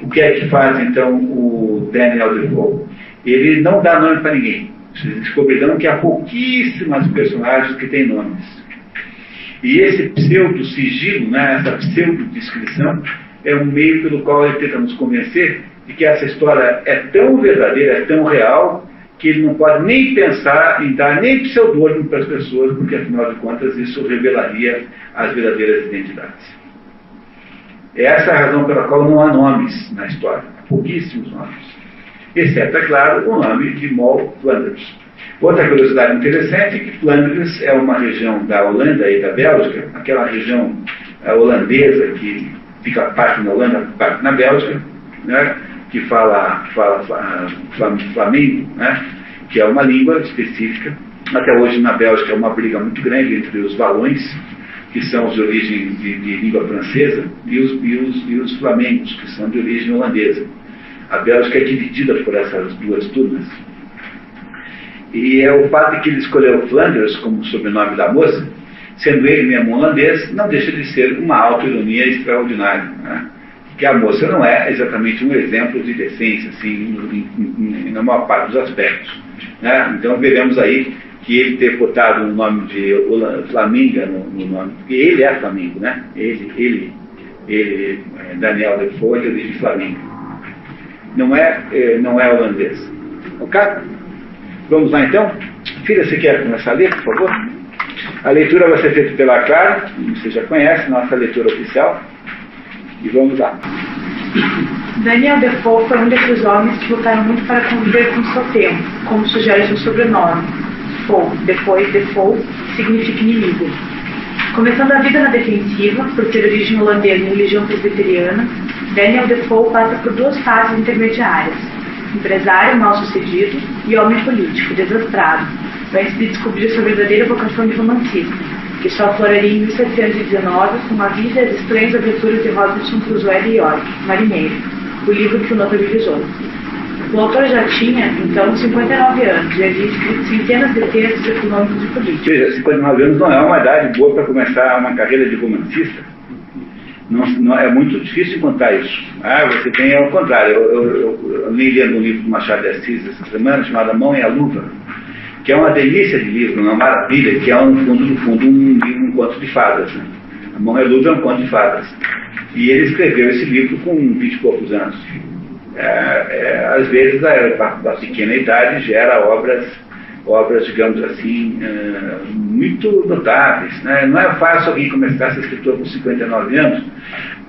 S1: o que é que faz então o Daniel Defoe? Ele não dá nome para ninguém. Vocês descobrirão que há pouquíssimas personagens que têm nomes. E esse pseudo-sigilo, né, essa pseudo-descrição, é um meio pelo qual ele tenta nos convencer de que essa história é tão verdadeira, é tão real, que ele não pode nem pensar em dar nem pseudônimo para as pessoas, porque afinal de contas isso revelaria as verdadeiras identidades. Essa é a razão pela qual não há nomes na história, pouquíssimos nomes, exceto, é claro, o nome de Mal Flanders. Outra curiosidade interessante é que Flanders é uma região da Holanda e da Bélgica, aquela região holandesa que fica parte na Holanda, parte na Bélgica, né? Que fala flamengo, né? Que é uma língua específica. Até hoje na Bélgica é uma briga muito grande entre os valões, que são os de origem de língua francesa, e os flamengos, que são de origem holandesa. A Bélgica é dividida por essas duas turmas. E o fato de que ele escolheu Flanders como sobrenome da moça, sendo ele mesmo holandês, não deixa de ser uma auto-ironia extraordinária, né? Que a moça não é exatamente um exemplo de decência, assim, na maior parte dos aspectos, né? Então veremos aí que ele ter botado um nome de Flaminga no nome, porque ele é Flamengo, né? Ele Daniel Defoe, de origem Flamengo. Não é holandês. Ok? Vamos lá então? Filha, você quer começar a ler, por favor? A leitura vai ser feita pela Clara, você já conhece, nossa leitura oficial. E vamos lá.
S2: Daniel Defoe foi um desses homens que lutaram muito para conviver com o seu tempo, como sugere seu sobrenome. Depois Defoe, significa inimigo. Começando a vida na defensiva, por ter origem holandesa e religião presbiteriana, Daniel Defoe passa por duas fases intermediárias: empresário mal-sucedido e homem político desastrado, antes de descobrir sua verdadeira vocação de romancista, que só floraria em 1719 com a vida e as estranhas aventuras de Robinson Crusoe de York, marinheiro, o livro que o notabilizou. O autor já tinha, então, 59 anos e havia escrito centenas de textos econômicos e políticos.
S1: Veja, 59 anos não é uma idade boa para começar uma carreira de romancista. Não, é muito difícil encontrar isso. Você tem ao contrário. Eu andei lendo um livro do Machado de Assis essa semana, chamado A Mão e a Luva, que é uma delícia de livro, uma maravilha, que é, no fundo, um conto de fadas. Né? A Mão e a Luva é um conto de fadas. E ele escreveu esse livro com 20 e poucos anos. Às vezes, a pequena idade gera obras, digamos assim, muito notáveis. Né? Não é fácil alguém começar a ser escritor com 59 anos,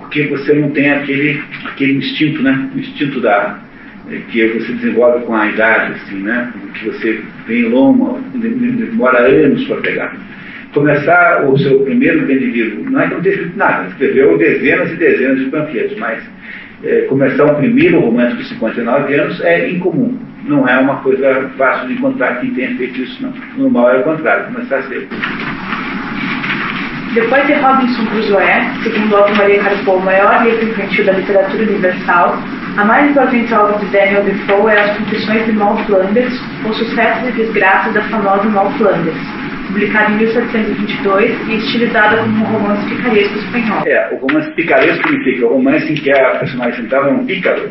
S1: porque você não tem aquele instinto, né? O instinto que você desenvolve com a idade, assim, né? Que você vem longo, demora anos para pegar. Começar o seu primeiro grande livro, não é que não tenha escrito nada, escreveu dezenas e dezenas de panfletos, mas começar um primeiro romance com 59 anos é incomum. Não é uma coisa fácil de encontrar quem tenha feito isso, não. O normal é o contrário, começar cedo.
S2: Depois de Robinson Crusoe, segundo o autor Maria Carpo, o maior livro infantil da literatura universal, a mais importante obra de Daniel Defoe é As Confissões de Moll Flanders, ou Sucessos e Desgraças da famosa Moll Flanders, publicada em 1722 e estilizada como um romance picaresco espanhol.
S1: O romance picaresco significa o romance em que a personagem central é um pícaro.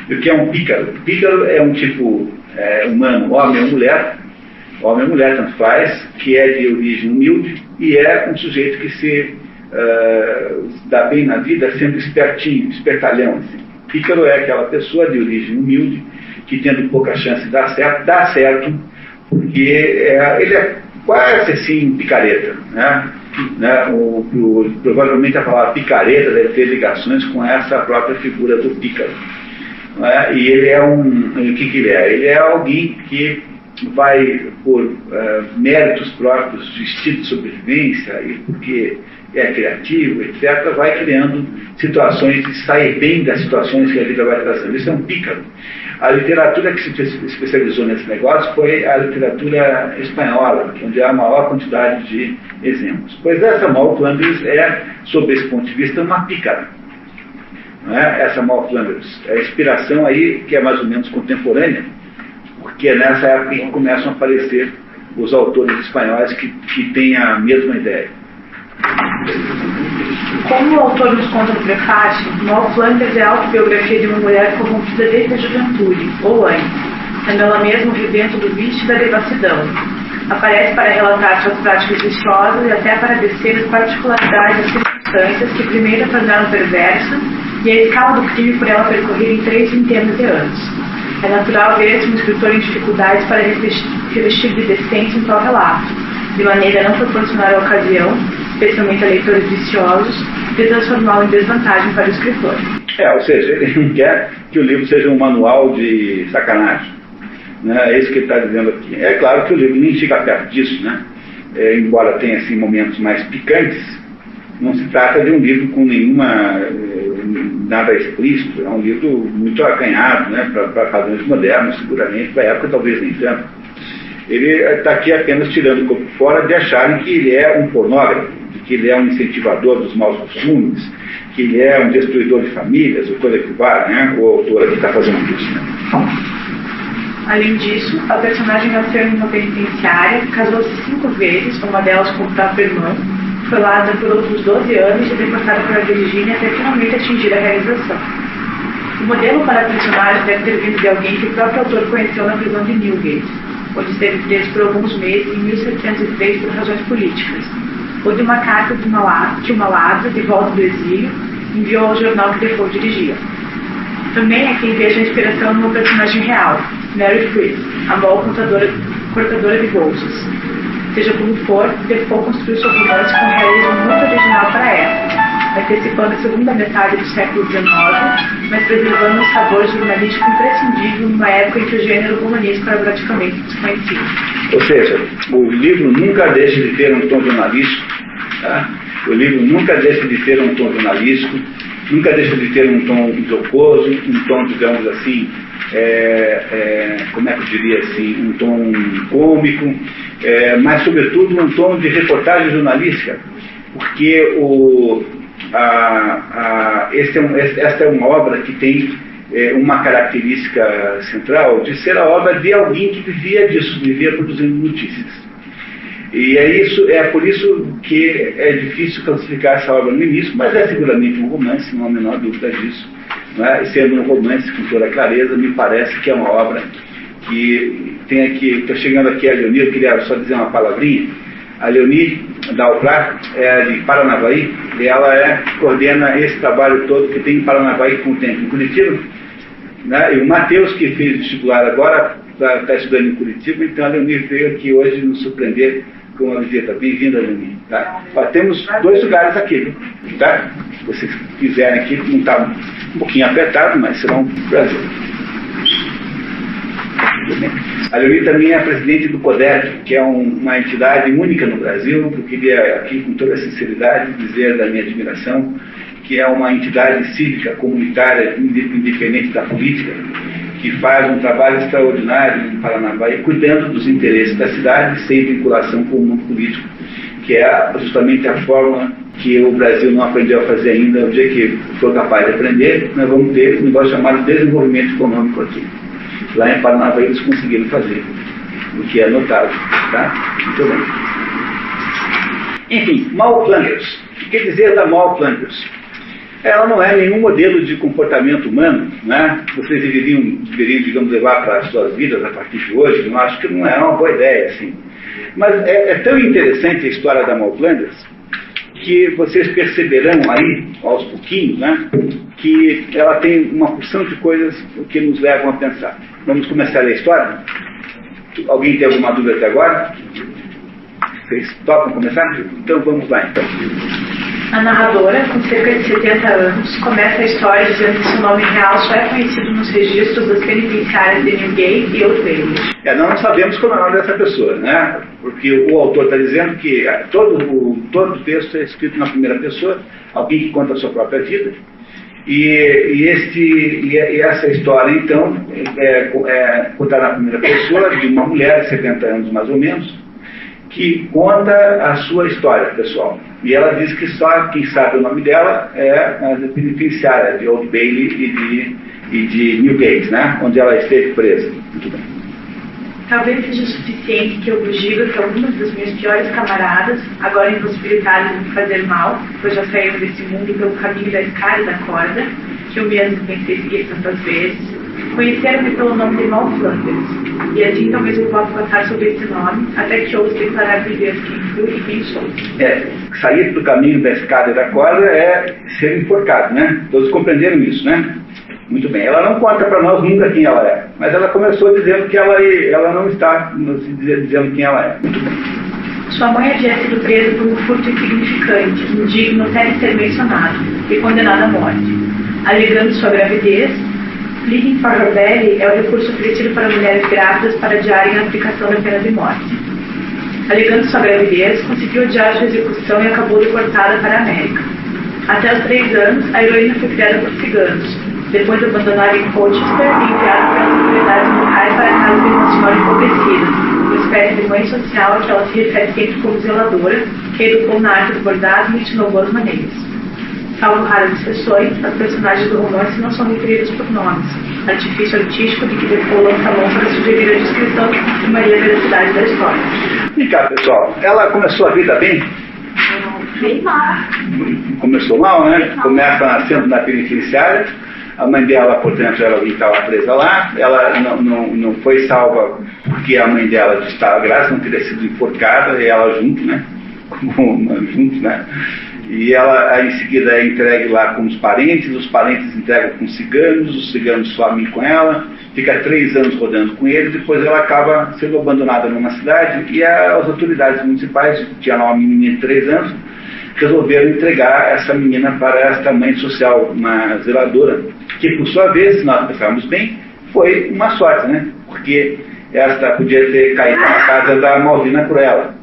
S1: E o que é um pícaro? Pícaro é um tipo humano, homem ou mulher, tanto faz, que é de origem humilde e é um sujeito que se dá bem na vida sendo espertinho, espertalhão. Assim. Pícaro é aquela pessoa de origem humilde que, tendo pouca chance de dar certo, porque ele é quase assim picareta. Provavelmente a palavra picareta deve ter ligações com essa própria figura do pícaro. E ele é o que ele é? Ele é alguém que vai, por méritos próprios de instinto de sobrevivência e porque é criativo, etc., vai criando situações e sair bem das situações que a vida vai trazendo. Isso é um pícaro. A literatura que se especializou nesse negócio foi a literatura espanhola, onde há a maior quantidade de exemplos. Pois essa Moll Flanders é, sob esse ponto de vista, uma pícara. Essa Moll Flanders é a inspiração aí, que é mais ou menos contemporânea, porque é nessa época que começam a aparecer os autores espanhóis que têm a mesma ideia.
S2: Como o autor nos conta no prefácio, Moll Flanders é a autobiografia de uma mulher corrompida desde a juventude, ou antes, sendo ela mesma o rebento do vício e da devassidão. Aparece para relatar suas práticas viciosas e até para descer as particularidades das circunstâncias que primeiro a tornaram perversa e a escala do crime por ela percorrer em 3 centenas de anos. É natural ver-se um escritor em dificuldades para revestir de decência em tal relato, de maneira a não proporcionar a ocasião, especialmente a leitores viciosos, de transformá-lo em desvantagem para o escritor.
S1: Ou seja, ele não quer que o livro seja um manual de sacanagem. É isso que ele está dizendo aqui. É claro que o livro nem chega perto disso, né? Embora tenha assim, momentos mais picantes, não se trata de um livro com nada explícito, é um livro muito acanhado, né, para padrões modernos, seguramente, para a época talvez nem tanto. Ele está aqui apenas tirando o corpo fora de acharem que ele é um pornógrafo, que ele é um incentivador dos maus costumes, que ele é um destruidor de famílias, ou coisa que vá, né? O autor aqui está fazendo isso. Né?
S2: Além disso, a personagem nasceu em uma penitenciária, casou-se 5 vezes, uma delas com o próprio irmão, foi lá por outros 12 anos e deportada para a Virgínia até finalmente atingir a realização. O modelo para a personagem deve ter vindo de alguém que o próprio autor conheceu na prisão de Newgate, onde esteve preso por alguns meses em 1703 por razões políticas, ou de uma carta que uma ladra, de volta do exílio, enviou ao jornal que Defoe dirigia. Também é quem veja a inspiração numa personagem real, Mary Frith, a Moll cortadora de bolsas. Seja como for, Defoe construiu seu romance com um realismo muito original para a época, antecipando a segunda metade do século XIX, mas preservando um sabor jornalístico imprescindível numa época em que o gênero romanesco era praticamente desconhecido. Ou
S1: seja, o livro nunca deixa de ter um tom jornalístico, tá? O livro nunca deixa de ter um tom jornalístico, nunca deixa de ter um tom jocoso, um tom, digamos assim, como é que eu diria assim, um tom cômico, mas sobretudo um tom de reportagem jornalística, porque esta é uma obra que tem uma característica central de ser a obra de alguém que vivia disso, vivia produzindo notícias. E é por isso que é difícil classificar essa obra no início, mas é seguramente um romance, não há a menor dúvida disso. Né? Sendo um romance com toda clareza, me parece que é uma obra que tem aqui, estou chegando aqui a Leoni, eu queria só dizer uma palavrinha. A Leoni Dalprat é de Paranavaí, e ela coordena esse trabalho todo que tem em Paranavaí com o tempo em Curitiba, né? E o Matheus, que fez vestibular agora, está estudando em Curitiba, então a Leoni veio aqui hoje nos surpreender com uma visita. Bem-vinda, Leoni. Tá? Temos 2 lugares aqui, viu? Tá? Se vocês quiserem aqui, não está um pouquinho apertado, mas será um prazer. A Leoni também é a presidente do CODERP, que é uma entidade única no Brasil. Eu queria aqui, com toda sinceridade, dizer da minha admiração, que é uma entidade cívica, comunitária, independente da política, que faz um trabalho extraordinário em Paranavaí, cuidando dos interesses da cidade, sem vinculação com o mundo político, que é justamente a forma que o Brasil não aprendeu a fazer ainda. O dia que for capaz de aprender, nós vamos ter um negócio chamado desenvolvimento econômico aqui. Lá em Paranavaí eles conseguiram fazer, o que é notável. Tá? Muito bem. Enfim, Malplangers. O que dizer da Malplangers? Ela não é nenhum modelo de comportamento humano, né? Vocês deveriam, digamos, levar para as suas vidas a partir de hoje. Eu acho que não é uma boa ideia, assim. Mas é tão interessante a história da Malplangers que vocês perceberão aí, aos pouquinhos, né, que ela tem uma porção de coisas que nos levam a pensar. Vamos começar a história? Alguém tem alguma dúvida até agora? Vocês topam começar? Então vamos lá, então.
S2: A narradora, com cerca de 70 anos, começa a história dizendo que seu nome real só é conhecido nos registros das penitenciárias de Newgate e Old Bailey.
S1: Nós não sabemos como é o nome dessa pessoa, né? Porque o autor está dizendo que todo o texto é escrito na primeira pessoa, alguém que conta a sua própria vida. E essa história, então, é contada na primeira pessoa de uma mulher de 70 anos, mais ou menos, que conta a sua história pessoal. E ela diz que só quem sabe o nome dela é a penitenciária de Old Bailey e de Newgate, né? Onde ela esteve presa. Muito bem.
S2: Talvez seja suficiente que eu vos diga que algumas das minhas piores camaradas, agora impossibilitadas de me fazer mal, pois já saíram desse mundo pelo caminho da escada e da corda, que eu mesmo pensei seguir tantas vezes, conheceram-me pelo nome de Malplangers. E assim talvez eu possa contar sobre esse nome, até que ouça declarar de Deus quem fui e quem sou.
S1: Sair do caminho da escada e da corda é ser enforcado, né? Todos compreenderam isso, né? Muito bem. Ela não conta para nós nunca quem ela é, mas ela começou dizendo que ela não está dizendo quem ela é. Muito bem.
S2: Sua mãe havia sido presa por um furto insignificante, indigno até de ser mencionado, e condenada à morte. Alegando sua gravidez, Pleading for Her Belly é o recurso oferecido para mulheres grávidas para adiarem a aplicação da pena de morte. Alegando sua gravidez, conseguiu adiar sua execução e acabou deportada para a América. Até os 3 anos, a heroína foi criada por ciganos, depois de abandonada em Colchester e enviada para as autoridades locais para a casa de uma senhora empobrecida, uma espécie de mãe social a que ela se refere sempre como zeladora, que educou na arte do bordado e ensinou boas maneiras. Salvo raras exceções, as personagens do romance não são referidas por nomes, artifício artístico de que Defoe lança a mão para sugerir a descrição que confirmaria a veracidade da história.
S1: E cá, pessoal, ela começou a vida bem?
S2: Bem mal.
S1: Começou mal, né? Começa nascendo na penitenciária. A mãe dela, portanto, era alguém que estava presa lá. Ela não foi salva porque a mãe dela estava grávida, não teria sido enforcada, e ela junto, né? Juntos, né? E ela, em seguida, é entregue lá com os parentes entregam com os ciganos somem com ela, fica 3 anos rodando com eles, depois ela acaba sendo abandonada numa cidade, e as autoridades municipais, que tinha lá uma menina de 3 anos, resolveram entregar essa menina para esta mãe social, uma zeladora, que, por sua vez, se nós pensarmos bem, foi uma sorte, né? Porque esta podia ter caído na casa da Malvina Cruella,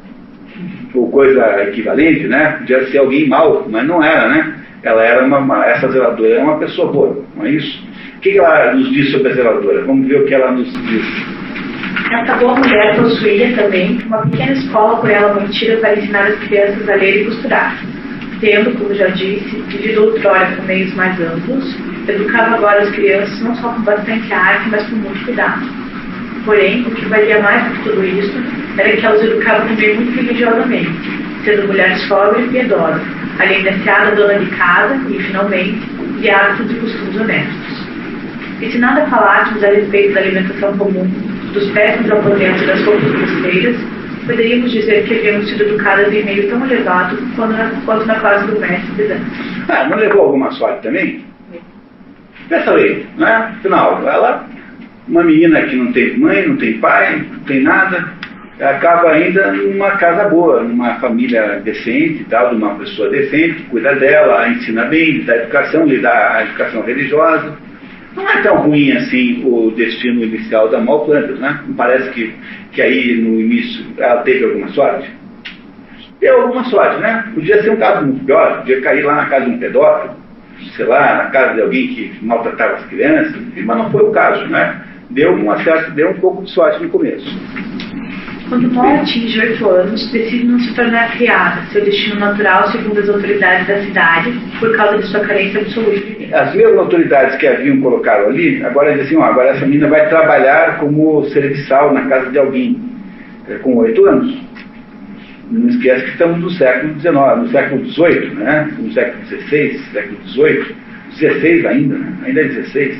S1: ou coisa equivalente, né? Podia ser alguém mau, mas não era, né? Ela era essa zeladora era uma pessoa boa, não é isso? O que ela nos diz sobre a zeladora? Vamos ver o que ela nos diz.
S2: Essa boa mulher possuía também uma pequena escola por ela mantida para ensinar as crianças a ler e costurar. Tendo, como já disse, vivido outrora com meios mais amplos, educava agora as crianças não só com bastante arte, mas com muito cuidado. Porém, o que valia mais do que tudo isso era que ela os educava também muito religiosamente, sendo mulher sóbria e piedosa, além de aseada dona de casa e, finalmente, de hábitos e costumes honestos. E se nada falássemos a respeito da alimentação comum, dos péssimos aposentos das roupas groseiras, poderíamos dizer que havíamos sido educadas em meio tão elevado quanto na classe do mestre pedante.
S1: Não levou alguma sorte também? Pensa aí, né? Afinal, ela, uma menina que não tem mãe, não tem pai, não tem nada, acaba ainda numa casa boa, numa família decente, tal, de uma pessoa decente, que cuida dela, a ensina bem, lhe dá educação, lhe dá a educação religiosa. Não é tão ruim assim o destino inicial da Malplantas, né? Não parece que aí no início ela teve alguma sorte? Deu alguma sorte, né? Podia ser um caso muito pior, podia cair lá na casa de um pedófilo, sei lá, na casa de alguém que maltratava as crianças, mas não foi o caso, né? Deu um pouco de sorte no começo.
S2: Quando Paul atinge 8 anos, decide não se tornar criada, seu destino natural segundo as autoridades da cidade, por causa de sua carência absoluta.
S1: As mesmas autoridades que haviam colocado ali, agora dizem assim, agora essa menina vai trabalhar como serviçal na casa de alguém, com 8 anos. Não esquece que estamos no século XIX, no século XVIII, né? No século XVI, século XVIII, XVI ainda, né? Ainda é 16.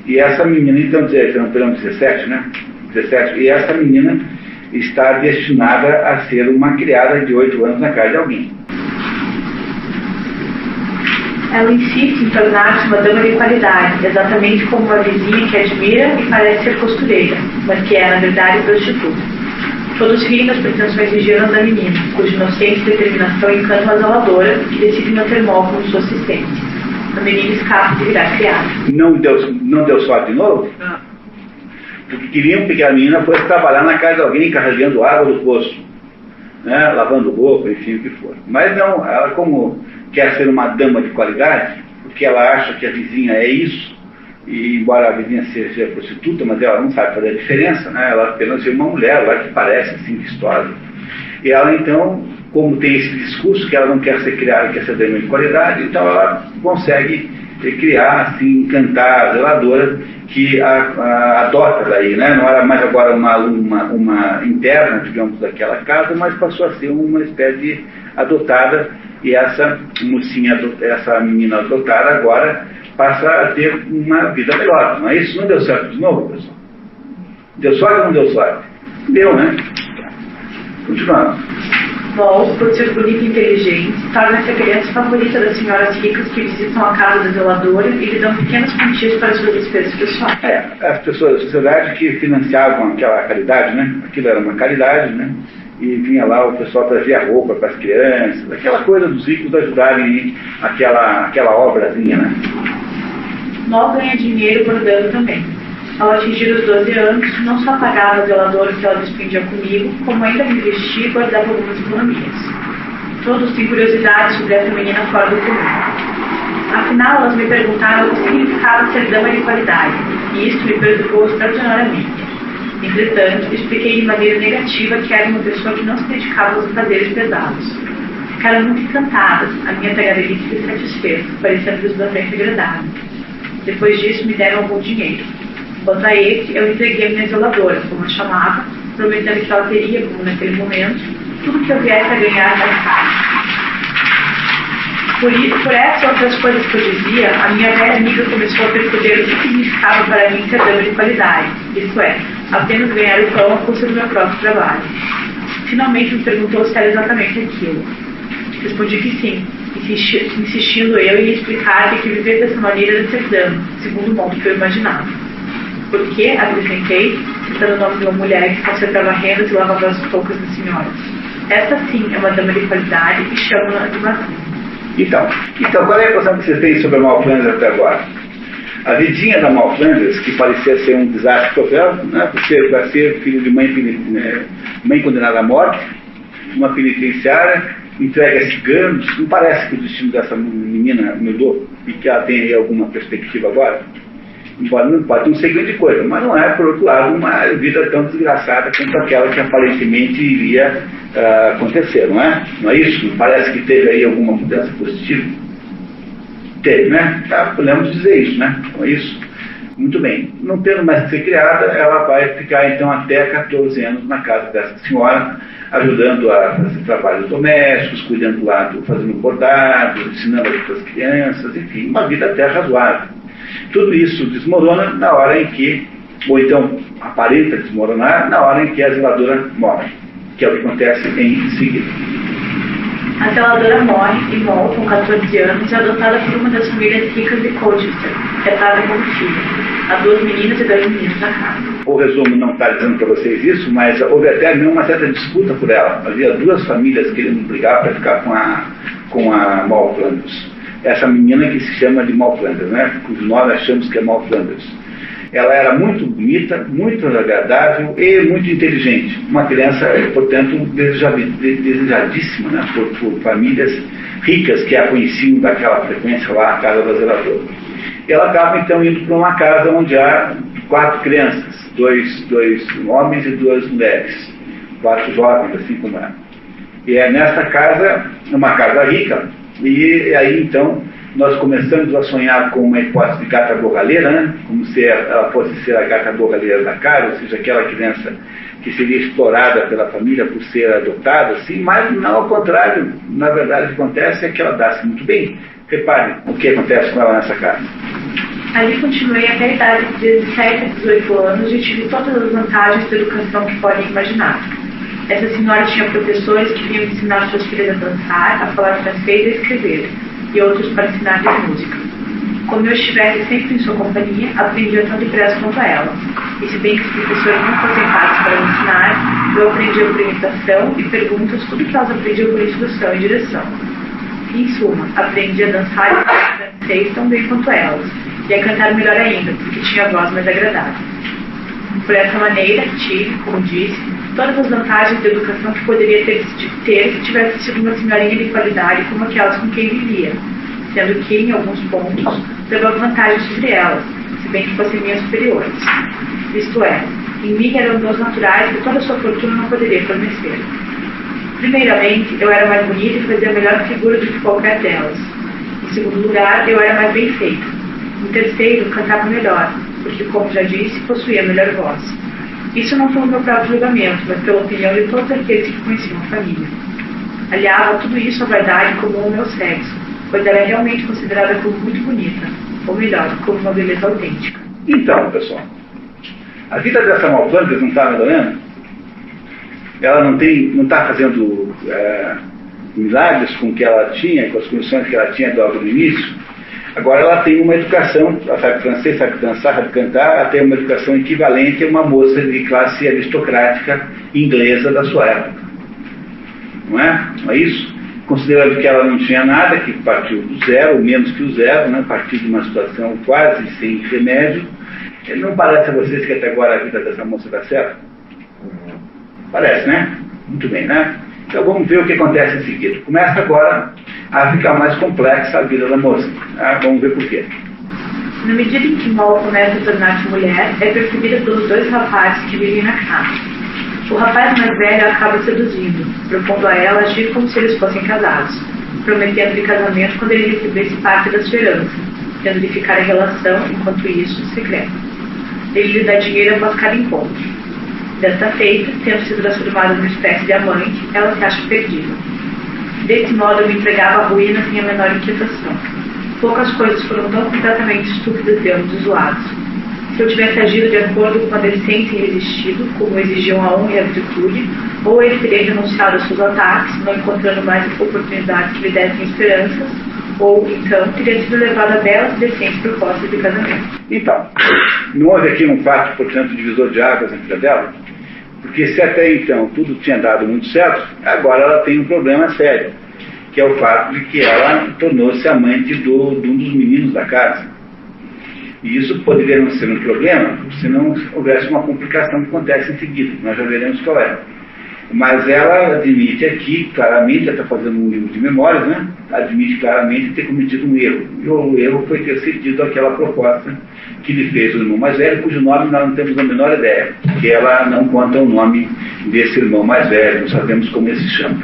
S1: E essa menina, então, perdão, 17, né? 17, e essa menina está destinada a ser uma criada de 8 anos na casa de alguém.
S2: Ela insiste em tornar-se uma dama de qualidade, exatamente como uma vizinha que admira e parece ser costureira, mas que é, na verdade, prostituta. Todos riem das pretensões ingênuas da menina, cuja inocente determinação encanta a zeladora, que decide manter Mol como sua assistente. A menina escapa de virar criada.
S1: Não deu sorte de novo? Não. Porque queriam que a menina fosse trabalhar na casa de alguém carregando água do poço, né? Lavando roupa, enfim, o que for. Mas não, ela como quer ser uma dama de qualidade, porque ela acha que a vizinha é isso, e embora a vizinha seja prostituta, mas ela não sabe fazer a diferença, né? Ela apenas é uma mulher lá que parece assim vistosa. E ela então, como tem esse discurso que ela não quer ser criada, quer ser dama de qualidade, então ela consegue criar, assim, encantar a zeladora que a adota daí, né? Não era mais agora uma interna, digamos, daquela casa, mas passou a ser uma espécie de adotada, e essa mocinha, essa menina adotada agora passa a ter uma vida melhor, não é isso? Não deu certo de novo, pessoal? Deu sorte ou não deu sorte? Deu, né? Continuando.
S2: Mol, por ser bonita e inteligente, torna-se a criança favorita das senhoras ricas que visitam a casa da zeladora e lhe dão pequenas quantias para suas despesas pessoais.
S1: As pessoas da sociedade que financiavam aquela caridade, né? Aquilo era uma caridade, né? E vinha lá, o pessoal trazia roupa para as crianças, aquela coisa dos ricos ajudarem aquela obrazinha, né?
S2: Mol ganha dinheiro bordando também. Ao atingir os 12 anos, não só pagava a zeladora que ela despendia comigo, como ainda me vestia e guardava algumas economias. Todos têm curiosidade sobre essa menina fora do comum. Afinal, elas me perguntaram o que significava ser dama de qualidade, e isso me perturbou extraordinariamente. Entretanto, expliquei de maneira negativa que era uma pessoa que não se dedicava aos afazeres pesados. Ficaram muito encantadas, a minha tagarelice lhes satisfez, parecendo-lhes bastante agradável. Depois disso, me deram algum dinheiro. Quanto a esse, eu entreguei a minha zeladora, como a chamava, prometendo que ela teria, como naquele momento, tudo que eu viesse a ganhar mais tarde. Por essas outras coisas que eu dizia, a minha velha amiga começou a perceber o que significava para mim ser dama de qualidade, isto é, apenas ganhar o pão à custa do meu próprio trabalho. Finalmente me perguntou se era exatamente aquilo. Respondi que sim, insistindo eu em explicar que viver dessa maneira era ser dama, segundo o modo que eu imaginava. Porque, acrescentei, citando o nome de uma mulher que consertava rendas e lavava as roupas das senhoras. Essa sim é uma dama de qualidade e chamo-na de Matilde.
S1: Então, qual é a impressão que vocês têm sobre a Malflanders até agora? A vidinha da Malflanders, que parecia ser um desastre total, né, por ser filho de mãe condenada à morte, uma penitenciária, entrega a ciganos, não parece que o destino dessa menina mudou e que ela tem aí alguma perspectiva agora? Não pode não ser grande coisa, mas não é, por outro lado, uma vida tão desgraçada quanto aquela que aparentemente iria acontecer, não é? Não é isso? Parece que teve aí alguma mudança positiva? Teve, né? Podemos dizer isso, né? Não é isso? Muito bem. Não tendo mais que ser criada, ela vai ficar então até 14 anos na casa dessa senhora, ajudando a fazer trabalhos domésticos, cuidando lá, fazendo bordado, ensinando as crianças, enfim, uma vida até razoável. Tudo isso desmorona na hora em que, ou então aparenta desmoronar, na hora em que a zeladora morre, que é o que acontece em seguida.
S2: A zeladora morre e Moll, com 14 anos, é adotada por uma das famílias ricas de Colchester, tratada como filha. Há 2 meninas e 2 meninos na casa.
S1: O resumo não está dizendo para vocês isso, mas houve até mesmo uma certa disputa por ela. Havia 2 famílias querendo brigar para ficar com a Moll Flanders. Essa menina que se chama de Moll Flanders, né? Nós achamos que é Moll Flanders. Ela era muito bonita, muito agradável e muito inteligente. Uma criança, portanto, desejadíssima, né? por famílias ricas que a conheciam daquela frequência lá, a casa da zeladora. Ela acaba então indo para uma casa onde há 4 crianças, 2 homens e 2 mulheres, 4 jovens, assim como ela. E é nessa casa, uma casa rica, e aí então nós começamos a sonhar com uma hipótese de gata borralheira, né? Como se ela fosse ser a gata borralheira da casa, ou seja, aquela criança que seria explorada pela família por ser adotada, assim, mas não ao contrário. Na verdade, o que acontece é que ela dá-se muito bem. Reparem o que acontece com ela nessa casa.
S2: Ali continuei até a idade de 17 a 18 anos e tive todas as vantagens da educação que podem imaginar. Essa senhora tinha professores que vinham ensinar suas filhas a dançar, a falar francês e a escrever, e outros para ensinar-lhes música. Como eu estivesse sempre em sua companhia, aprendia tão depressa quanto ela. E se bem que os professores não fossem pagos para me ensinar, eu aprendia por imitação e perguntas tudo que elas aprendiam por instrução e direção. Em suma, aprendi a dançar e falar francês tão bem quanto elas, e a cantar melhor ainda, porque tinha a voz mais agradável. Por essa maneira, tive, como disse, todas as vantagens da educação que poderia ter se tivesse sido uma senhorinha de qualidade como aquelas com quem vivia, sendo que, em alguns pontos, levava vantagem sobre elas, se bem que fossem minhas superiores. Isto é, em mim eram dons naturais que toda a sua fortuna não poderia fornecer. Primeiramente, eu era mais bonita e fazia a melhor figura do que qualquer delas. Em segundo lugar, eu era mais bem feita. Em terceiro, cantava melhor, porque, como já disse, possuía a melhor voz. Isso não foi o meu próprio julgamento, mas pela opinião de todos aqueles que conheciam a família. Aliava tudo isso à vaidade comum ao meu sexo, pois ela é realmente considerada como muito bonita, ou melhor, como uma beleza autêntica.
S1: Então, pessoal, a vida dessa Moll Flanders não está melhorando? Ela não está fazendo milagres com o que ela tinha, com as condições que ela tinha logo no início. Agora ela tem uma educação, ela sabe francês, sabe dançar, sabe cantar, ela tem uma educação equivalente a uma moça de classe aristocrática inglesa da sua época. Não é? Não é isso? Considerando que ela não tinha nada, que partiu do zero, ou menos que o zero, né? Partiu de uma situação quase sem remédio. Não parece a vocês que até agora a vida dessa moça dá certo? Parece, né? Muito bem, né? Então vamos ver o que acontece em seguida. Começa agora a ficar mais complexa a vida da moça. Vamos ver por quê.
S2: Na medida em que Moll começa a tornar-se mulher, é percebida pelos 2 rapazes que vivem na casa. O rapaz mais velho acaba seduzindo, propondo a ela agir como se eles fossem casados, prometendo-lhe casamento quando ele recebesse parte da sua herança, tendo de ficar em relação, enquanto isso, secreta. Ele lhe dá dinheiro após cada encontro. Desta feita, tendo sido transformada numa espécie de amante, ela se acha perdida. Desse modo, eu me entregava à ruína sem a menor inquietação. Poucas coisas foram tão completamente estúpidas e ambos zoados. Se eu tivesse agido de acordo com a decência e resistido, como exigiam a honra e a virtude, ou ele teria renunciado aos seus ataques, não encontrando mais oportunidades que lhe dessem esperanças, ou, então, teria sido levado a belas e decentes propostas de casamento.
S1: Então, não houve aqui um fato, portanto, divisor de águas na vida dela? Porque se até então tudo tinha dado muito certo, agora ela tem um problema sério, que é o fato de que ela tornou-se amante de um dos meninos da casa. E isso poderia não ser um problema se não houvesse uma complicação que acontece em seguida, nós já veremos qual é. Mas ela admite aqui, claramente, ela está fazendo um livro de memórias, né? admite claramente ter cometido um erro. E o erro foi ter cedido aquela proposta que lhe fez o irmão mais velho, cujo nome nós não temos a menor ideia, que ela não conta o nome desse irmão mais velho, não sabemos como ele se chama.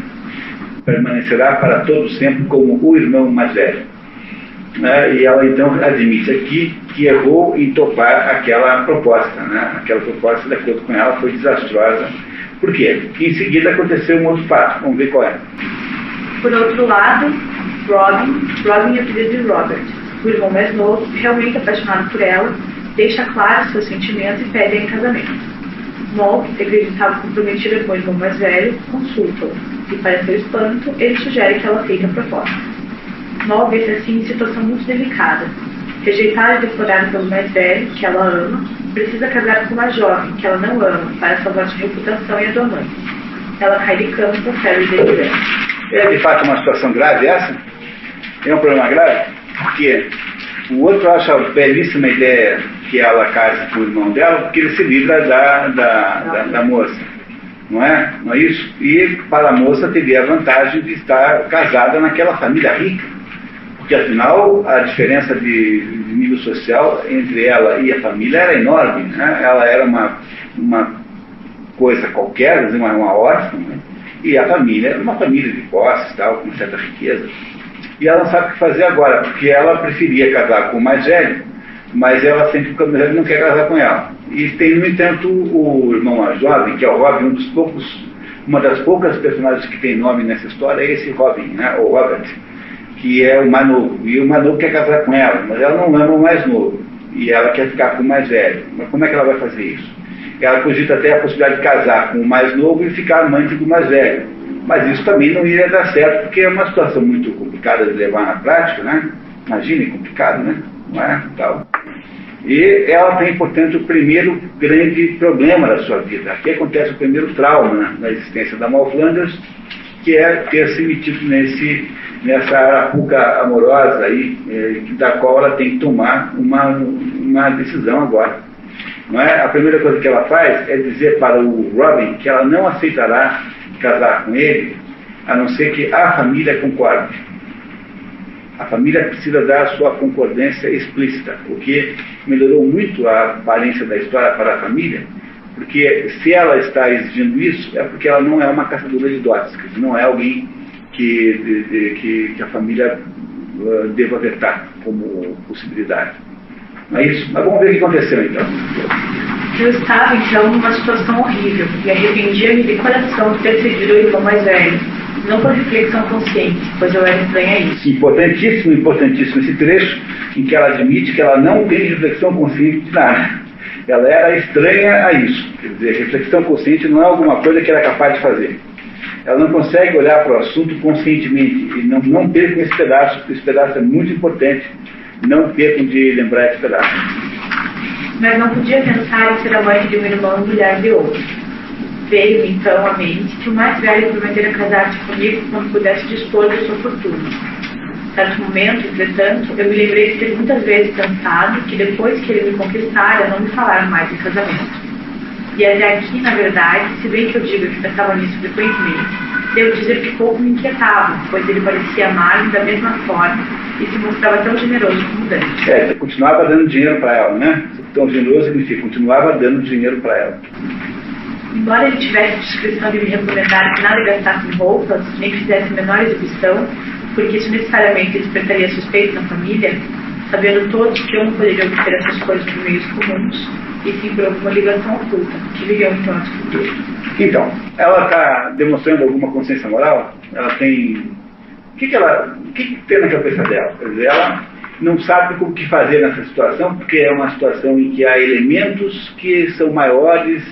S1: Permanecerá para todo sempre como o irmão mais velho. E ela então admite aqui que errou em topar aquela proposta. Aquela proposta, de acordo com ela, foi desastrosa. Por quê? Porque em seguida aconteceu um outro fato. Vamos ver qual é.
S2: Por outro lado, Robin é filho de Robert, o irmão mais novo, realmente apaixonado por ela, deixa claro seus sentimentos e pede em casamento. Moll, que acreditava comprometida com o irmão mais velho, consulta-o, e para seu espanto, ele sugere que ela aceite a proposta. Moll vê-se assim em situação muito delicada. Rejeitada e deplorada pelo mais velho, que ela ama, precisa casar com uma jovem, que ela não ama, para salvar sua reputação e a da mãe. Ela cai de cama com febre delirante.
S1: É de fato uma situação grave essa? É um problema grave? Porque o outro acha belíssima ideia que ela case com o irmão dela, porque ele se livra da moça. Não é? Não é isso? E para a moça teria a vantagem de estar casada naquela família rica. Porque afinal a diferença de nível social entre ela e a família era enorme. Né? Ela era uma coisa qualquer, uma órfã, né? E a família era uma família de posses, tal, com certa riqueza. E ela não sabe o que fazer agora, porque ela preferia casar com o mais velho, mas ela sempre que o mais velho não quer casar com ela. E tem, no entanto, o irmão mais jovem, que é o Robin, uma das poucas personagens que tem nome nessa história é esse Robin, né? O Robert, que é o mais novo. E o mais novo quer casar com ela, mas ela não ama o mais novo. E ela quer ficar com o mais velho. Mas como é que ela vai fazer isso? Ela cogita até a possibilidade de casar com o mais novo e ficar amante do mais velho. Mas isso também não iria dar certo, porque é uma situação muito complicada de levar na prática, né? Imagine, complicado, né? Não é? Tal. E ela tem, portanto, o primeiro grande problema da sua vida. Aqui acontece o primeiro trauma, né, da existência da Moll Flanders, que é ter se metido nessa arapuca amorosa aí, da qual ela tem que tomar uma decisão agora. Não é? A primeira coisa que ela faz é dizer para o Robin que ela não aceitará casar com ele, a não ser que a família concorde. A família precisa dar a sua concordância explícita, o que melhorou muito a aparência da história para a família, porque se ela está exigindo isso, é porque ela não é uma caçadora de dotes, não é alguém que a família deva vetar como possibilidade. Não é isso? Mas vamos ver o que aconteceu então.
S2: Eu estava então numa situação horrível e arrependia-me de coração de ter seguido o irmão mais velho, não por reflexão consciente, pois eu era estranha a isso.
S1: Importantíssimo esse trecho em que ela admite que ela não tem reflexão consciente de nada. Ela era estranha a isso. Quer dizer, reflexão consciente não é alguma coisa que ela é capaz de fazer. Ela não consegue olhar para o assunto conscientemente e não percam esse pedaço, porque esse pedaço é muito importante. Não percam de lembrar esse pedaço.
S2: Mas não podia pensar em ser a mãe de um irmão e mulher de outro. Veio-me então à mente que o mais velho prometera casar-se comigo quando pudesse dispor de sua fortuna. Certo momento, entretanto, eu me lembrei de ter muitas vezes pensado que depois que ele me conquistara, não me falaram mais em casamento. E até aqui, na verdade, se bem que eu digo que pensava nisso frequentemente, devo dizer que pouco me inquietava, pois ele parecia amar-me da mesma forma e se mostrava tão generoso como antes.
S1: Continuava dando dinheiro para ela, né? Tão generoso significa continuava dando dinheiro para ela.
S2: Embora ele tivesse discrição de me recomendar que nada gastasse em roupas, nem fizesse a menor exibição, porque isso necessariamente despertaria suspeito na família, sabendo todos que eu não poderia obter essas coisas por meios comuns, e sim por alguma ligação oculta, que viriam em nosso futuro.
S1: Então, ela está demonstrando alguma consciência moral? Ela tem... O que tem na cabeça dela? Quer dizer, ela não sabe o que fazer nessa situação, porque é uma situação em que há elementos que são maiores,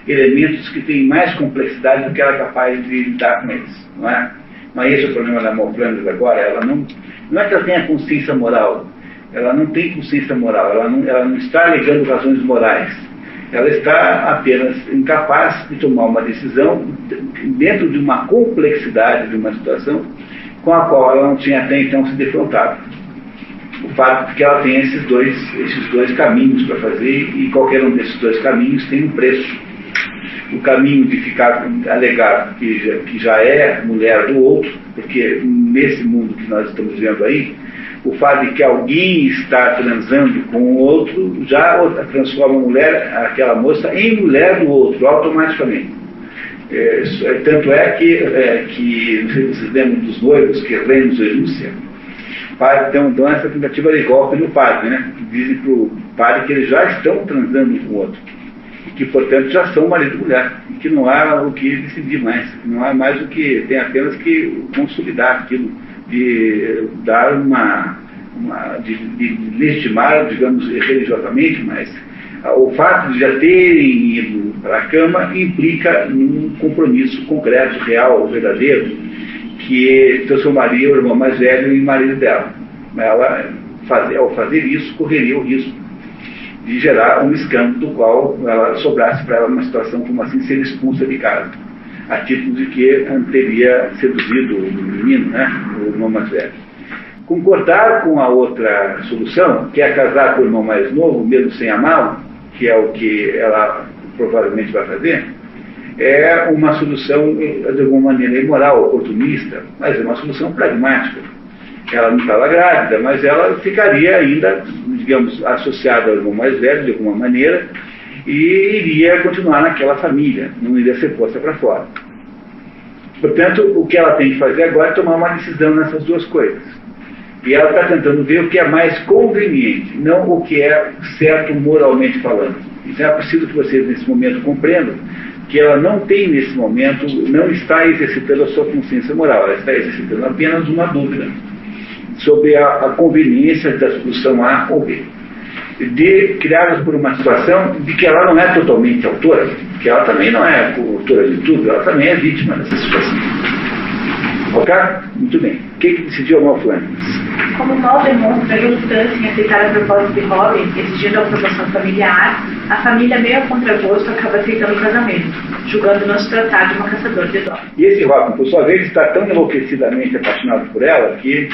S1: elementos que têm mais complexidade do que ela é capaz de lidar com eles, não é? Mas esse é o problema da Moll Flanders agora. Ela não é que ela tenha consciência moral, ela não tem consciência moral, ela não está alegando razões morais, ela está apenas incapaz de tomar uma decisão dentro de uma complexidade de uma situação com a qual ela não tinha até então se defrontado. O fato de que ela tem esses dois caminhos para fazer, e qualquer um desses dois caminhos tem um preço. o caminho de alegar que já é mulher do outro, porque nesse mundo que nós estamos vivendo aí, o fato de que alguém está transando com o outro já transforma aquela moça em mulher do outro, automaticamente. Tanto é que não sei se vocês lembram dos noivos que Renos e Lúcia, dão essa tentativa de golpe no padre, né? Dizem para o padre que eles já estão transando com o outro, e que, portanto, já são marido e mulher, e que não há o que decidir mais, não há mais o que, tem apenas que consolidar aquilo, de dar de legitimar, digamos, religiosamente, mas o fato de já terem ido para a cama implica um compromisso concreto, real, verdadeiro, que transformaria o irmão mais velho em marido dela. Ela, ao fazer isso, correria o risco de gerar um escândalo do qual ela sobrasse para ela uma situação como assim, ser expulsa de casa, a título de que teria seduzido o menino, né, o irmão mais velho. Concordar com a outra solução, que é casar com o irmão mais novo, mesmo sem amá-lo, que é o que ela provavelmente vai fazer, é uma solução, de alguma maneira, imoral, oportunista, mas é uma solução pragmática. Ela não estava grávida, mas ela ficaria ainda, digamos, associada ao irmão mais velho, de alguma maneira, e iria continuar naquela família, não iria ser posta para fora. Portanto, o que ela tem que fazer agora é tomar uma decisão nessas duas coisas. E ela está tentando ver o que é mais conveniente, não o que é certo moralmente falando. Então é preciso que vocês, nesse momento, compreendam que ela não tem, nesse momento, não está exercitando a sua consciência moral, ela está exercitando apenas uma dúvida sobre a conveniência da solução A ou B. Criadas por uma situação de que ela não é totalmente autora, que ela também não é autora de tudo, ela também é vítima dessa situação. Ok? Muito bem. O que decidiu a Malflane?
S2: Como Mal demonstra relutância em aceitar a proposta de Robin, exigindo a aprovação familiar, a família, meio a contragosto, acaba aceitando o casamento, julgando não se tratar de uma caçadora de dó.
S1: E esse Robin, por sua vez, está tão enlouquecidamente apaixonado por ela que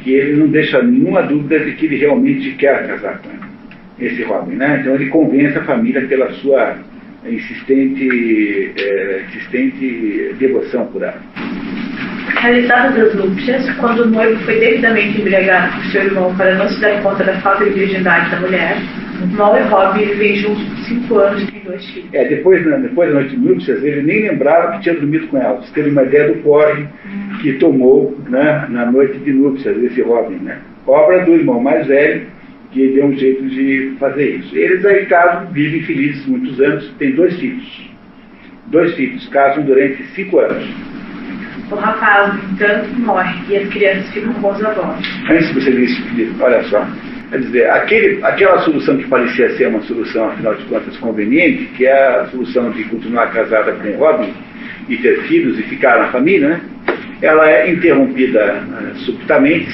S1: ele não deixa nenhuma dúvida de que ele realmente quer casar com ela. Esse Robin, né? Então ele convence a família pela sua insistente devoção por ela.
S2: Realizadas as núpcias, quando o noivo foi devidamente embriagado por seu irmão para não se dar conta da falta de virgindade da mulher, Mal e Robin vivem juntos por 5 anos e têm 2 filhos.
S1: Depois da noite de núpcias, ele nem lembrava que tinha dormido com ela. Você teve uma ideia do porre que tomou, né, na noite de núpcias, esse Robin, né? Obra do irmão mais velho, que deu um jeito de fazer isso. Eles aí casam, vivem felizes muitos anos, têm 2 filhos. 2 filhos, casam durante 5 anos.
S2: O rapaz, no entanto, morre e as crianças ficam com os avós.
S1: Antes de você dizer, olha só, quer dizer, aquela solução que parecia ser uma solução, afinal de contas, conveniente, que é a solução de continuar casada com o Robin e ter filhos e ficar na família, né? Ela é interrompida subitamente,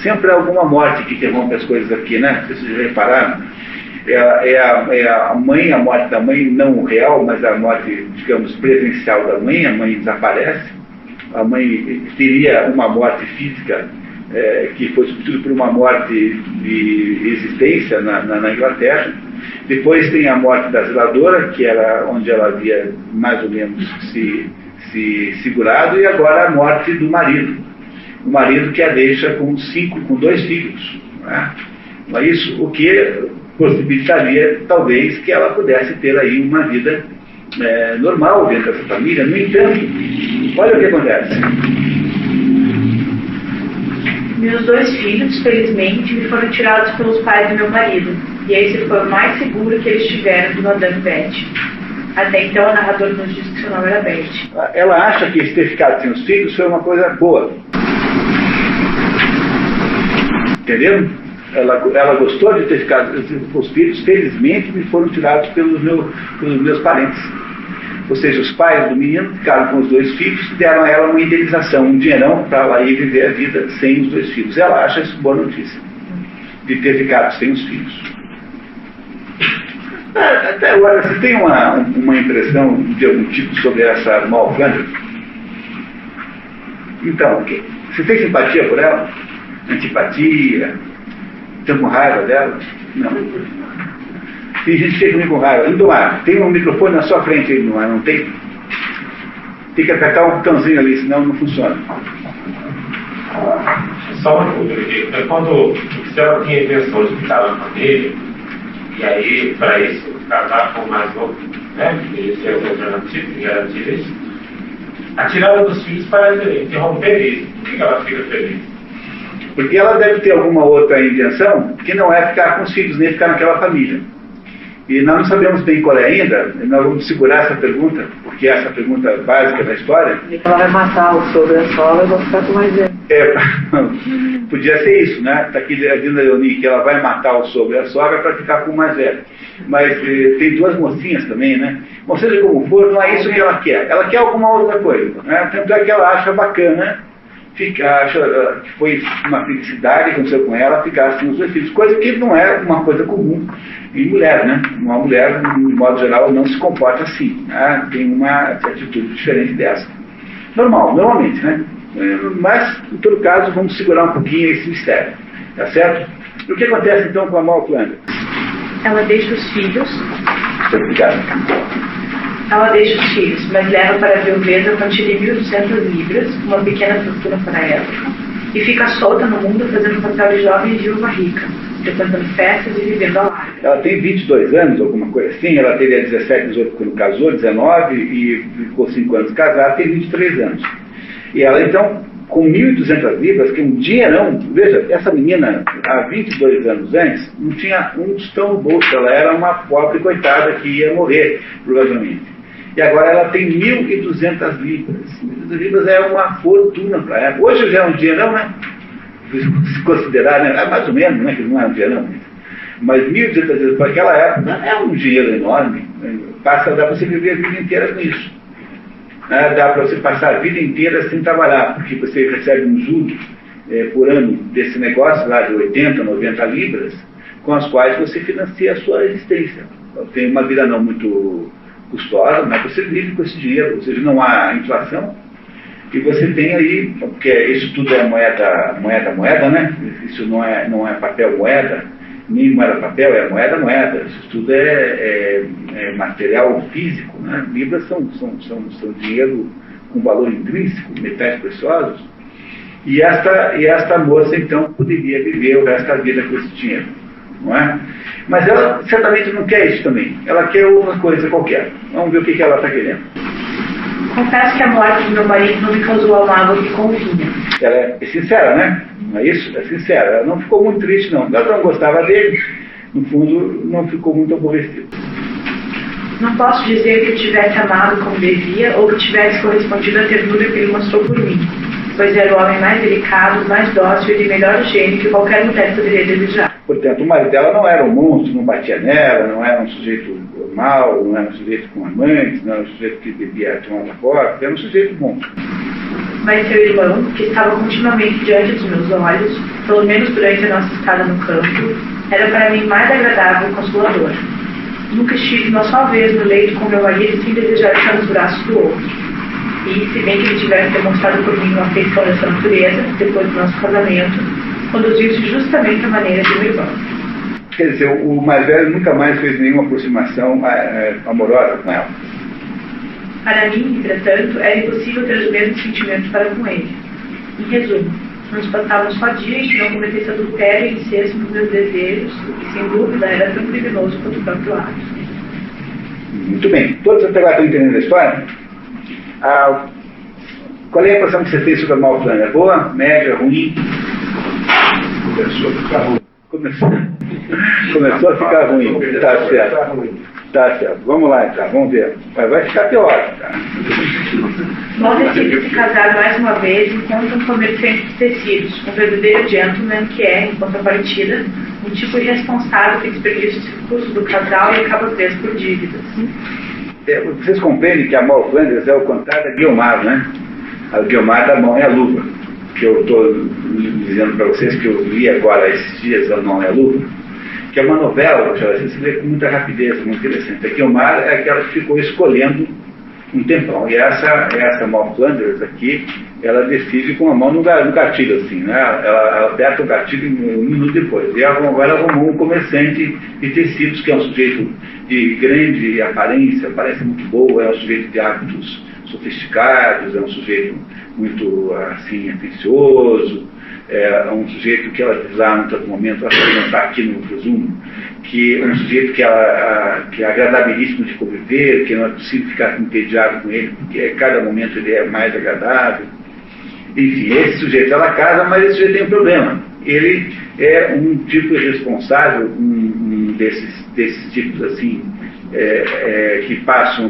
S1: sempre há alguma morte que interrompe as coisas aqui, né? Vocês já repararam? A morte da mãe, não real, mas a morte, digamos, presencial da mãe, a mãe desaparece. A mãe teria uma morte física que foi substituída por uma morte de existência na Inglaterra. Depois tem a morte da zeladora, que era onde ela havia mais ou menos se segurado, e agora a morte do marido. O marido que a deixa com 2 filhos. Né? Mas isso, o que possibilitaria, talvez, que ela pudesse ter aí uma vida normal dentro dessa família. No entanto, olha o que acontece.
S2: Meus 2 filhos, felizmente, me foram tirados pelos pais do meu marido, e esse foi o mais seguro que eles tiveram de Madame Beth. Até então, a narradora nos diz que seu nome era Beth.
S1: Ela acha que ter ficado sem os filhos foi uma coisa boa. Entendeu? Ela gostou de ter ficado com os filhos, felizmente me foram tirados pelos meus parentes. Ou seja, os pais do menino ficaram com os 2 filhos e deram a ela uma indenização, um dinheirão para ela ir viver a vida sem os 2 filhos. Ela acha isso boa notícia, de ter ficado sem os filhos. Até agora, você tem uma impressão de algum tipo sobre essa Malflane? Então, você tem simpatia por ela? Antipatia? Tem com raiva dela? Não. Tem gente que chega comigo com raiva. Lindomar, tem um microfone na sua frente aí, Lindomar, não tem? Tem que apertar um botãozinho ali, senão não funciona.
S3: Só uma dúvida aqui. É quando o céu tinha a intenção de ficar na família, e aí, para isso, casar com o mais novo, né? E ser alternativo, garantir isso. A tirada dos filhos parece interromper isso. Por que ela fica feliz?
S1: Porque ela deve ter alguma outra intenção que não é ficar com os filhos, nem ficar naquela família. E nós não sabemos bem qual é ainda, nós vamos segurar essa pergunta, porque é essa pergunta básica da história.
S4: Ela vai matar o sogro e a sogra e vai ficar com mais velho.
S1: Podia ser isso, né? Está aqui a Dina Leoni, que ela vai matar o sogro e a sogra para ficar com o mais velho. Mas tem duas mocinhas também, né? Bom, seja como for, não é isso que ela quer. Ela quer alguma outra coisa, né? Tanto é que ela acha bacana, acha que foi uma felicidade que aconteceu com ela ficar assim os dois filhos, coisa que não é uma coisa comum em mulher, né? Uma mulher, de modo geral, não se comporta assim, né? Tem uma atitude diferente dessa. Normalmente, né? Mas, em todo caso, vamos segurar um pouquinho esse mistério, tá certo? E o que acontece então com a Amal Flanders?
S2: Ela deixa os filhos.
S1: Obrigado.
S2: Ela deixa os filhos, mas leva para a viuveza a quantia de 1.200 libras, uma pequena fortuna para a época, e fica solta no mundo fazendo papel de jovem viúva rica, frequentando festas e vivendo a larga.
S1: Ela tem 22 anos, alguma coisa assim, ela teria 17, 18 quando casou, 19, e ficou 5 anos casada, tem 23 anos. E ela então, com 1.200 libras, que um dinheirão, veja, essa menina, há 22 anos antes, não tinha um tostão no bolso, ela era uma pobre coitada que ia morrer, provavelmente. E agora ela tem 1.200 libras. 1.200 libras é uma fortuna para ela. Hoje já é um dinheirão, né? Se considerar, né? Mais ou menos, né? Que não é um dinheirão. Mas 1.200 libras para aquela época é um dinheiro enorme. Dá para você viver a vida inteira com isso. Dá para você passar a vida inteira sem trabalhar, porque você recebe um juros por ano desse negócio lá de 80, 90 libras, com as quais você financia a sua existência. Tem uma vida não muito custosa, mas você vive com esse dinheiro, ou seja, não há inflação, e você tem aí, porque isso tudo é moeda, né? Isso não é papel moeda, nem moeda papel, é moeda. Isso tudo é material físico, né? Libras são dinheiro com valor intrínseco, metais preciosos, e esta moça então poderia viver o resto da vida com esse dinheiro, não é? Mas ela certamente não quer isso também. Ela quer outra coisa qualquer. Vamos ver o que ela está querendo.
S2: Confesso que a morte do meu marido não me causou a mágoa que convinha.
S1: Ela é sincera, né? Não é isso? É sincera. Ela não ficou muito triste, não. Ela não gostava dele. No fundo, não ficou muito aborrecida.
S2: Não posso dizer que eu tivesse amado como devia ou que tivesse correspondido à ternura que ele mostrou por mim, pois era o homem mais delicado, mais dócil e de melhor gênio que qualquer mulher poderia desejar.
S1: Portanto, o marido dela não era um monstro, não batia nela, não era um sujeito mau, não era um sujeito com amantes, não era um sujeito que bebia tomar da porta, era um sujeito bom.
S2: Mas seu irmão, que estava continuamente diante dos meus olhos, pelo menos durante a nossa estada no campo, era para mim mais agradável e consolador. Nunca estive uma só vez no leito com meu marido sem desejar estar nos braços do outro. E, se bem que ele tivesse demonstrado por mim uma afeição dessa natureza, depois do nosso casamento, conduziu-se justamente à maneira de meu irmão.
S1: Quer dizer, o mais velho nunca mais fez nenhuma aproximação amorosa com ela.
S2: Para mim, entretanto, era impossível ter os mesmos sentimentos para com ele. Em resumo, nos passávamos só dias que não cometesse adultério e incesto nos meus desejos, o que sem dúvida era tão criminoso quanto o próprio ato.
S1: Muito bem. Todos até agora estão entendendo a história? Qual é a impressão que você fez sobre a Amal Flanders? Boa? Média? Ruim? Começou a ficar ruim. Começou a ficar ruim. Tá certo. Tá certo. Vamos lá então. Vamos ver. Vai ficar pior. Tá?
S2: Mal decidi se casar mais uma vez enquanto um comerciante de tecidos, um verdadeiro gentleman que é, em contrapartida, um tipo irresponsável que desperdiça os recursos do casal e acaba preso por dívidas.
S1: Vocês compreendem que a Amal Flanders é o contrário da Guiomar, né? A Guiomar da Mão é a Luva, que eu estou dizendo para vocês que eu li agora esses dias, A Mão é a Luva, que é uma novela, você se lê com muita rapidez, muito interessante. A Guiomar é aquela que ficou escolhendo um tempão. E essa Mal Flanders aqui, ela decide com a mão no gatilho, assim, né? Ela aperta o gatilho um minuto depois. E agora ela arrumou um comerciante de tecidos, que é um sujeito de grande aparência muito boa, é um sujeito de hábitos sofisticados, é um sujeito muito, assim, atencioso, é um sujeito que ela diz lá no outro momento, acho que não está aqui no resumo, que é um sujeito que é agradabilíssimo de conviver, que não é possível ficar entediado com ele, porque a cada momento ele é mais agradável. Enfim, esse sujeito ela casa, mas esse sujeito tem um problema. Ele é um tipo irresponsável, um desses tipos assim,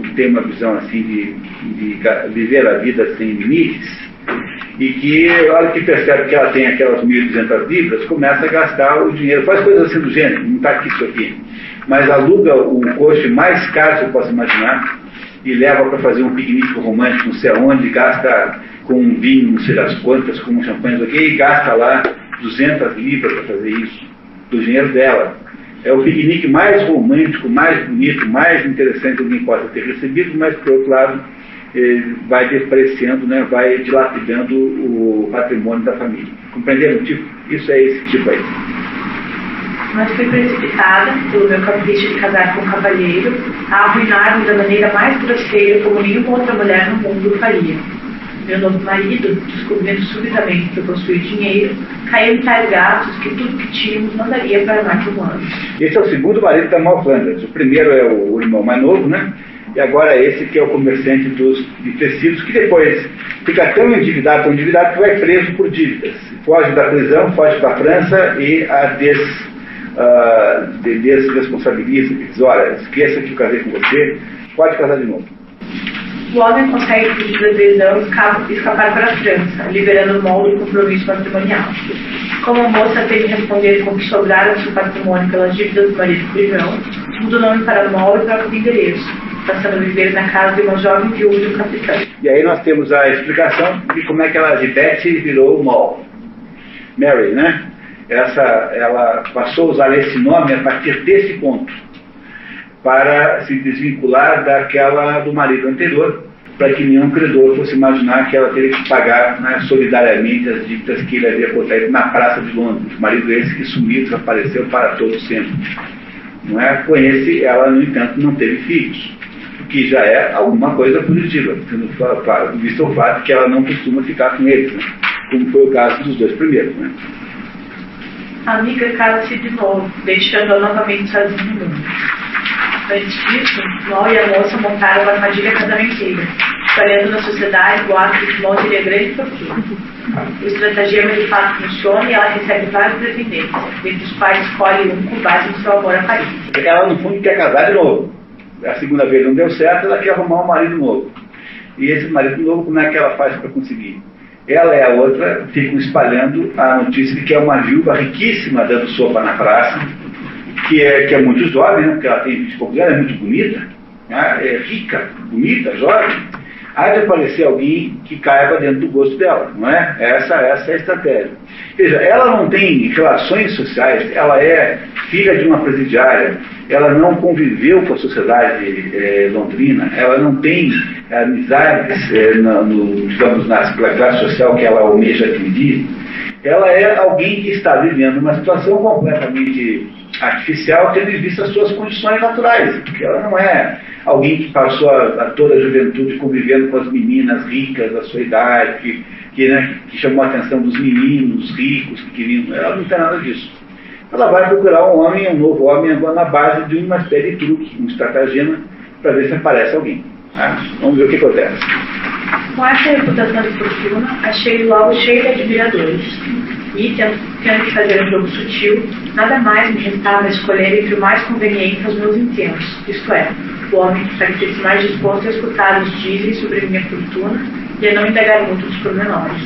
S1: que tem uma visão assim de viver a vida sem limites, e que, a hora que percebe que ela tem aquelas 1.200 libras, começa a gastar o dinheiro, faz coisas assim do gênero, não está aqui isso aqui, mas aluga o coche mais caro que você possa imaginar, e leva para fazer um piquenique romântico, não sei aonde, gasta com um vinho, não sei das quantas, com um champanhe, e gasta lá 200 libras para fazer isso, do dinheiro dela. É o piquenique mais romântico, mais bonito, mais interessante que alguém possa ter recebido, mas, por outro lado, vai depreciando, né, vai dilapidando o patrimônio da família. Compreenderam o tipo? Isso é esse tipo aí.
S2: Mas fui precipitada pelo meu capricho de casar com um cavalheiro a arruinar-me da maneira mais grosseira como nenhuma outra mulher no mundo faria. Meu novo marido, descobrindo subitamente que eu possuía dinheiro, caiu em tais gastos que tudo que tínhamos não daria para mais de um ano.
S1: Esse é o segundo marido da Mal Flanders. O primeiro é o irmão mais novo, né? E agora esse que é o comerciante de tecidos, que depois fica tão endividado que vai preso por dívidas. Foge da prisão, foge da França e a desresponsabiliza, diz, olha, esqueça que eu casei com você, pode casar de novo.
S2: O homem consegue fugir da prisão e escapar para a França, liberando o molde do compromisso matrimonial. Como a moça teve que responder com o que sobrara do seu patrimônio pelas dívidas do marido cristão, mudou o nome para Mol e troca de endereço, passando a viver na casa de uma jovem viúva de um capitão.
S1: E aí nós temos a explicação de como é que ela de Betty virou Mol. Mary, né? Ela passou a usar esse nome a partir desse ponto, para se desvincular do marido anterior, para que nenhum credor fosse imaginar que ela teria que pagar, né, solidariamente as dívidas que ele havia contraído na Praça de Londres. Marido esse que sumiu, desapareceu para todo sempre. Não é? Com esse, ela, no entanto, não teve filhos, o que já é alguma coisa positiva, visto o fato que ela não costuma ficar com eles, né, como foi o caso dos dois primeiros. Né?
S2: A amiga casa-se de novo, deixando-a novamente sozinha no mundo. Antes disso, Mol e a moça montaram uma armadilha casamenteira, espalhando na sociedade boatos de que Mol teria grande fortuna. O estratagema de fato funciona e ela recebe vários pretendentes, dentre os quais escolhe um com base no seu amor à Paris.
S1: Ela, no fundo, quer casar de novo. A segunda vez não deu certo, ela quer arrumar um marido novo. E esse marido novo, como é que ela faz para conseguir? Ela e a outra ficam espalhando a notícia de que é uma viúva riquíssima dando sopa na praça, que é muito jovem, né, porque ela tem 20 e poucos anos, é muito bonita, né, é rica, bonita, jovem. Há de aparecer alguém que caiba dentro do gosto dela, não é? Essa é a estratégia. Veja, ela não tem relações sociais, ela é filha de uma presidiária, ela não conviveu com a sociedade londrina, ela não tem amizades, digamos, na classe social que ela almeja atingir. Ela é alguém que está vivendo uma situação completamente artificial, tendo em vista as suas condições naturais, porque ela não é alguém que passou toda a juventude convivendo com as meninas ricas da sua idade, que chamou a atenção dos meninos ricos que queriam. Ela não tem nada disso. Ela vai procurar um novo homem, agora na base de uma espécie de truque, um estratagema, para ver se aparece alguém. Tá? Vamos ver o que acontece.
S2: Com essa reputação de fortuna, achei logo cheio de admiradores. E, tendo que fazer um jogo sutil, nada mais me restava escolher entre o mais conveniente aos meus intentos, isto é, o homem que parecesse mais disposto a escutar os dizem sobre minha fortuna e a não indagar muito dos pormenores.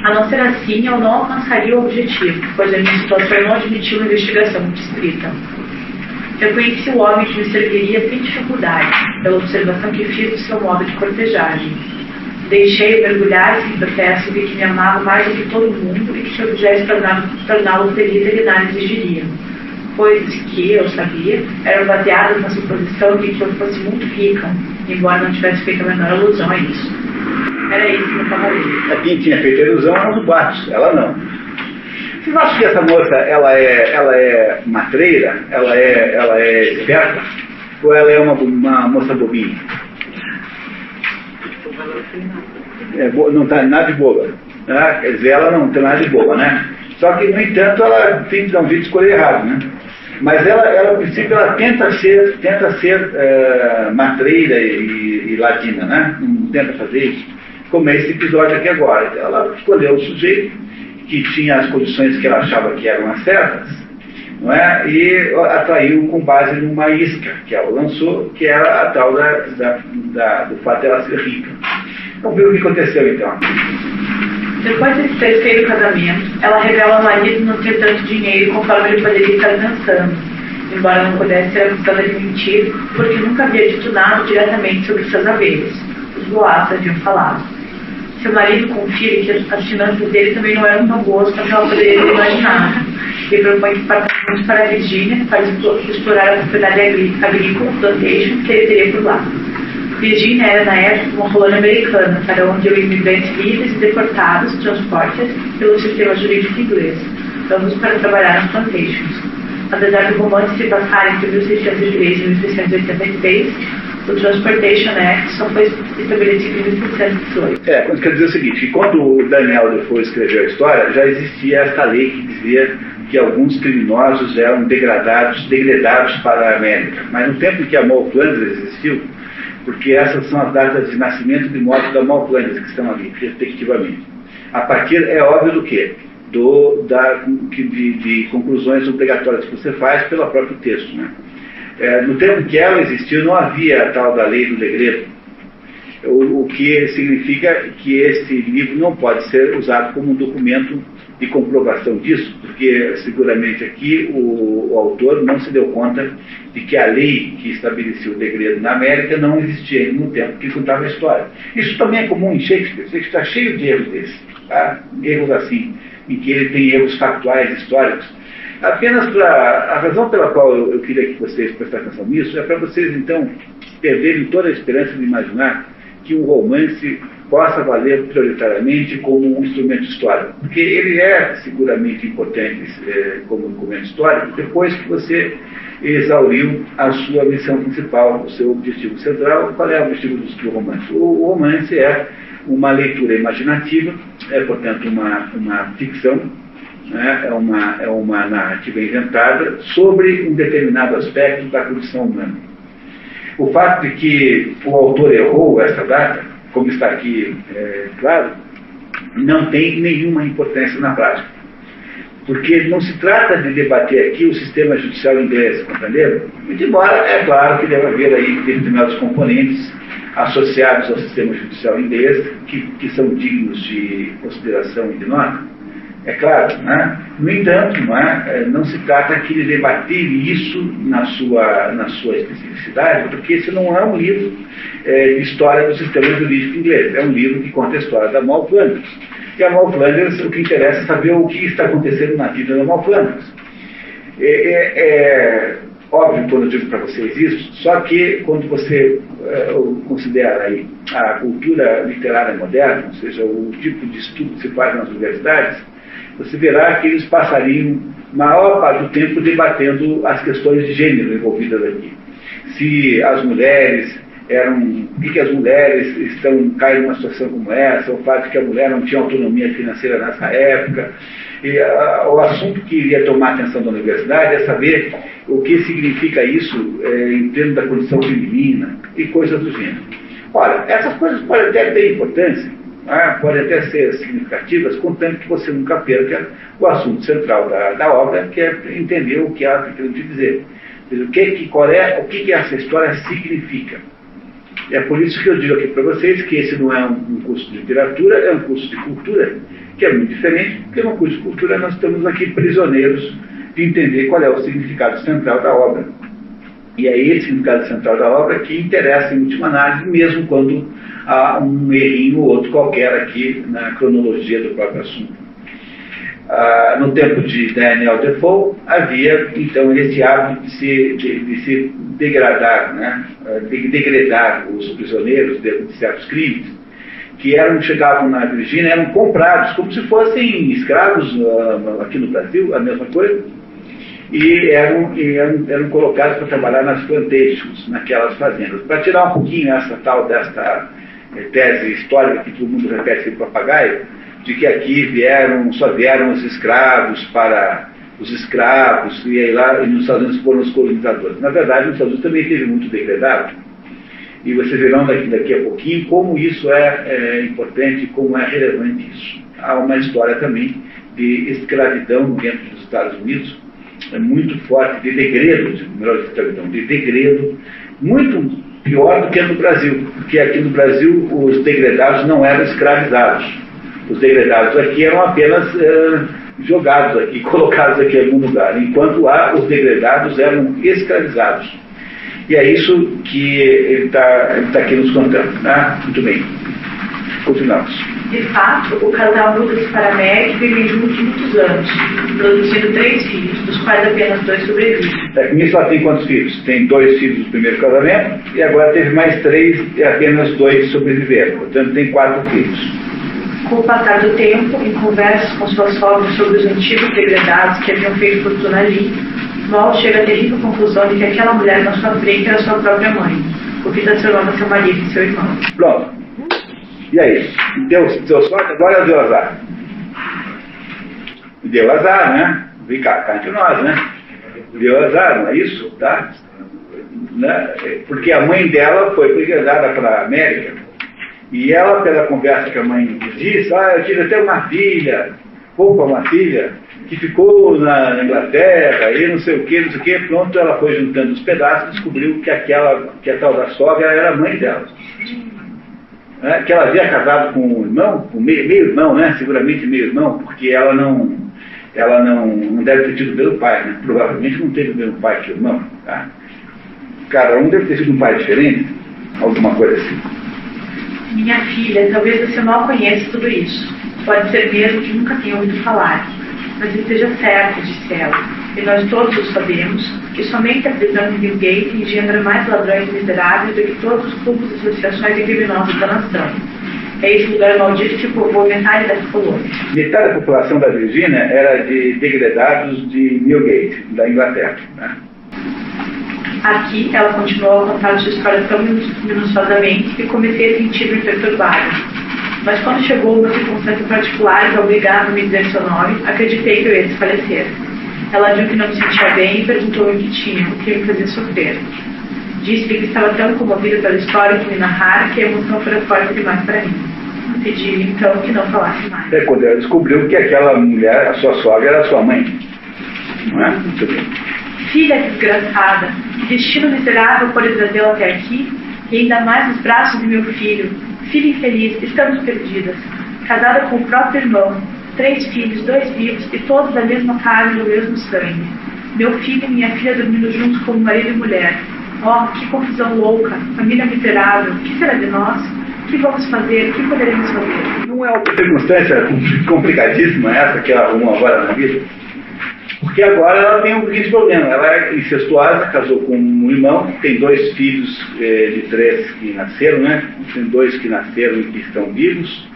S2: A não ser assim, eu não alcançaria o objetivo, pois a minha situação não admitia uma investigação muito estrita. Eu conheci o homem que me serviria sem dificuldade, pela observação que fiz do seu modo de cortejagem. Deixei-o mergulhar esse processo de que me amava mais do que todo mundo e que se eu quisesse torná-lo feliz, ele nada exigiria. coisas que eu sabia eram baseadas na suposição de que eu fosse muito rica, embora não tivesse feito a menor alusão a isso. Era isso que eu estava lendo.
S1: Quem tinha feito a ilusão eram os boatos, ela não. Vocês acham que essa moça, ela é matreira? Ela é esperta? Ou ela é uma moça bobinha? Não está nada de boba. Né? Quer dizer, ela não tem nada de boba, né? Só que, no entanto, ela tem que dar um jeito de escolher errado, né? Mas ela, a princípio, ela tenta ser matreira e ladina, né? Não tenta fazer isso. Como é esse episódio aqui agora. Então, ela escolheu o sujeito que tinha as condições que ela achava que eram as certas, não é? E atraiu com base numa isca que ela lançou, que era a tal do fato dela ser rica. Vamos ver o que aconteceu, então.
S2: Depois desse terceiro casamento, ela revela ao marido não ter tanto dinheiro conforme ele poderia estar pensando, embora não pudesse ser acusada de mentir, porque nunca havia dito nada diretamente sobre seus haveres. Os boatos haviam falado. Seu marido confia que as finanças dele também não eram tão boas quanto ela poderia ter imaginado, e propõe apartamentos para a Virgínia para explorar a propriedade agrícola, plantation, que ele teria por lá. Virgínia era, na época, uma colônia americana, para onde iam imigrantes livres e deportados, transportes pelo sistema jurídico inglês, ambos para trabalhar nas plantations. Apesar do romance se passar entre 1603 e 1686, o Transportation Act só foi estabelecido em 1718.
S1: Quer dizer o seguinte, que quando o Daniel Defoe escreveu a história, já existia essa lei que dizia que alguns criminosos eram degradados para a América. Mas no tempo em que a Mall Flanders existiu, porque essas são as datas de nascimento e de morte da Mall Flanders que estão ali, respectivamente. A partir, é óbvio, do quê? De conclusões obrigatórias que você faz pelo próprio texto, né? No tempo que ela existiu, não havia a tal da lei do degredo, o que significa que esse livro não pode ser usado como um documento de comprovação disso, porque seguramente aqui o autor não se deu conta de que a lei que estabelecia o degredo na América não existia no tempo que contava a história. Isso também é comum em Shakespeare. Shakespeare está cheio de erros desses, tá? Erros assim, em que ele tem erros factuais, históricos. Apenas a razão pela qual eu queria que vocês prestassem atenção nisso é para vocês, então, perderem toda a esperança de imaginar que um romance possa valer prioritariamente como um instrumento histórico. Porque ele é seguramente importante como documento histórico depois que você exauriu a sua missão principal, o seu objetivo central. Qual é o objetivo do romance? O romance é uma leitura imaginativa, é, portanto, uma ficção, né? É uma narrativa inventada sobre um determinado aspecto da condição humana. O fato de que o autor errou essa data, como está aqui claro, não tem nenhuma importância na prática. Porque não se trata de debater aqui o sistema judicial inglês, compreenderam? Embora, é claro que deve haver aí determinados componentes associados ao sistema judicial inglês que são dignos de consideração e de nota. É claro, né? No entanto, não se trata aqui de debater isso na sua especificidade, porque esse não é um livro de história do sistema jurídico inglês, é um livro que conta a história da Mall Flanders. E a Mall Flanders, o que interessa é saber o que está acontecendo na vida da Mall Flanders. É óbvio quando eu digo para vocês isso, só que quando você considera aí a cultura literária moderna, ou seja, o tipo de estudo que se faz nas universidades, você verá que eles passariam maior parte do tempo debatendo as questões de gênero envolvidas aqui. Se as mulheres por que as mulheres caem numa situação como essa, o fato de que a mulher não tinha autonomia financeira nessa época. O assunto que iria tomar a atenção da universidade é saber o que significa isso em termos da condição feminina e coisas do gênero. Olha, essas coisas podem até ter importância, podem até ser significativas, contanto que você nunca perca o assunto central da obra, que é entender o que ela está querendo te dizer. O que essa história significa. É por isso que eu digo aqui para vocês que esse não é um curso de literatura, é um curso de cultura, que é muito diferente, porque no curso de cultura nós estamos aqui prisioneiros de entender qual é o significado central da obra. E é esse significado central da obra que interessa em última análise, mesmo quando há um errinho ou outro qualquer aqui na cronologia do próprio assunto. No tempo de Daniel Defoe, havia então esse hábito de se degradar, né? De degradar os prisioneiros de certos crimes, que chegavam na Virgínia, eram comprados como se fossem escravos aqui no Brasil, a mesma coisa, e eram colocados para trabalhar nas plantations, naquelas fazendas. Para tirar um pouquinho desta tese histórica que todo mundo repete em papagaio, de que aqui só vieram os escravos para os escravos, e aí lá e nos Estados Unidos foram os colonizadores. Na verdade, nos Estados Unidos também teve muito degradado, e vocês verão daqui a pouquinho como isso é importante, como é relevante isso. Há uma história também de escravidão dentro dos Estados Unidos, muito forte, de degredo, muito pior do que no Brasil, porque aqui no Brasil os degredados não eram escravizados. Os degredados aqui eram apenas jogados aqui, colocados aqui em algum lugar, enquanto lá os degredados eram escravizados. E é isso que ele tá aqui nos contando, né? Muito bem. Continuamos.
S2: De fato, o casal muda-se para a América e vivem juntos muitos anos, produzindo 3 filhos, dos quais apenas 2 sobrevivem.
S1: Com isso ela tem quantos filhos? Tem 2 filhos do primeiro casamento, e agora teve mais 3 e apenas 2 sobreviveram. Portanto, tem 4 filhos.
S2: Com o passar do tempo, em conversas com sua sogra sobre os antigos degredados que haviam feito fortuna ali, Walt chega à terrível conclusão de que aquela mulher na sua frente era sua própria mãe, o que transformava seu marido e seu irmão.
S1: Pronto. E aí? Deu sorte, agora deu azar. Deu azar, né? Vem cá entre nós, né? Deu azar, não é isso? Tá? Né? Porque a mãe dela foi degradada para a América, e ela, pela conversa que a mãe disse, eu tive até uma filha, que ficou na Inglaterra, e não sei o que, pronto, ela foi juntando os pedaços e descobriu que a tal da sogra era a mãe dela. Que ela havia casado com um irmão, com meio-irmão, né? Seguramente meio-irmão, porque ela não deve ter tido o mesmo pai, né? Provavelmente não teve o mesmo pai que o irmão, tá? Cada um deve ter sido um pai diferente, alguma coisa assim.
S2: Minha filha, talvez você mal conheça tudo isso. Pode ser mesmo que nunca tenha ouvido falar. Mas esteja certo, disse ela, e nós todos o sabemos, que somente a prisão de Newgate engendra mais ladrões miseráveis do que todos os clubes e associações de criminosos da nação. É esse lugar maldito que povoa metade dessa colônia.
S1: Metade da população da Virgínia era de degredados de Newgate, da Inglaterra, né?
S2: Aqui, ela continuou a contar sua história tão minuciosamente que comecei a sentir-me perturbada. Mas quando chegou uma circunstância particular que obrigava a me dizer seu nome, acreditei que eu ia desfalecer. Ela viu que não me sentia bem e perguntou-me o que tinha, o que me fazia sofrer. Disse-lhe que estava tão comovida pela história que me narrara que a emoção fora forte demais para mim. Pedi-lhe então que não falasse mais.
S1: Quando ela descobriu que aquela mulher, a sua sogra, era sua mãe. Não é? Muito bem.
S2: Filha desgraçada, que destino miserável por trazê-la até aqui, e ainda mais nos braços de meu filho. Filha infeliz, estamos perdidas. Casada com o próprio irmão, 3 filhos, 2 vivos, e todos da mesma carne e do mesmo sangue. Meu filho e minha filha dormindo juntos como marido e mulher. Oh, que confusão louca, família miserável, o que será de nós? O que vamos fazer? O que poderemos fazer?
S1: Não é uma circunstância complicadíssima essa que ela arrumou agora na vida? Porque agora ela tem um grande problema. Ela é incestuosa, casou com um irmão, tem 2 filhos de 3 que nasceram, né? Tem 2 que nasceram e que estão vivos,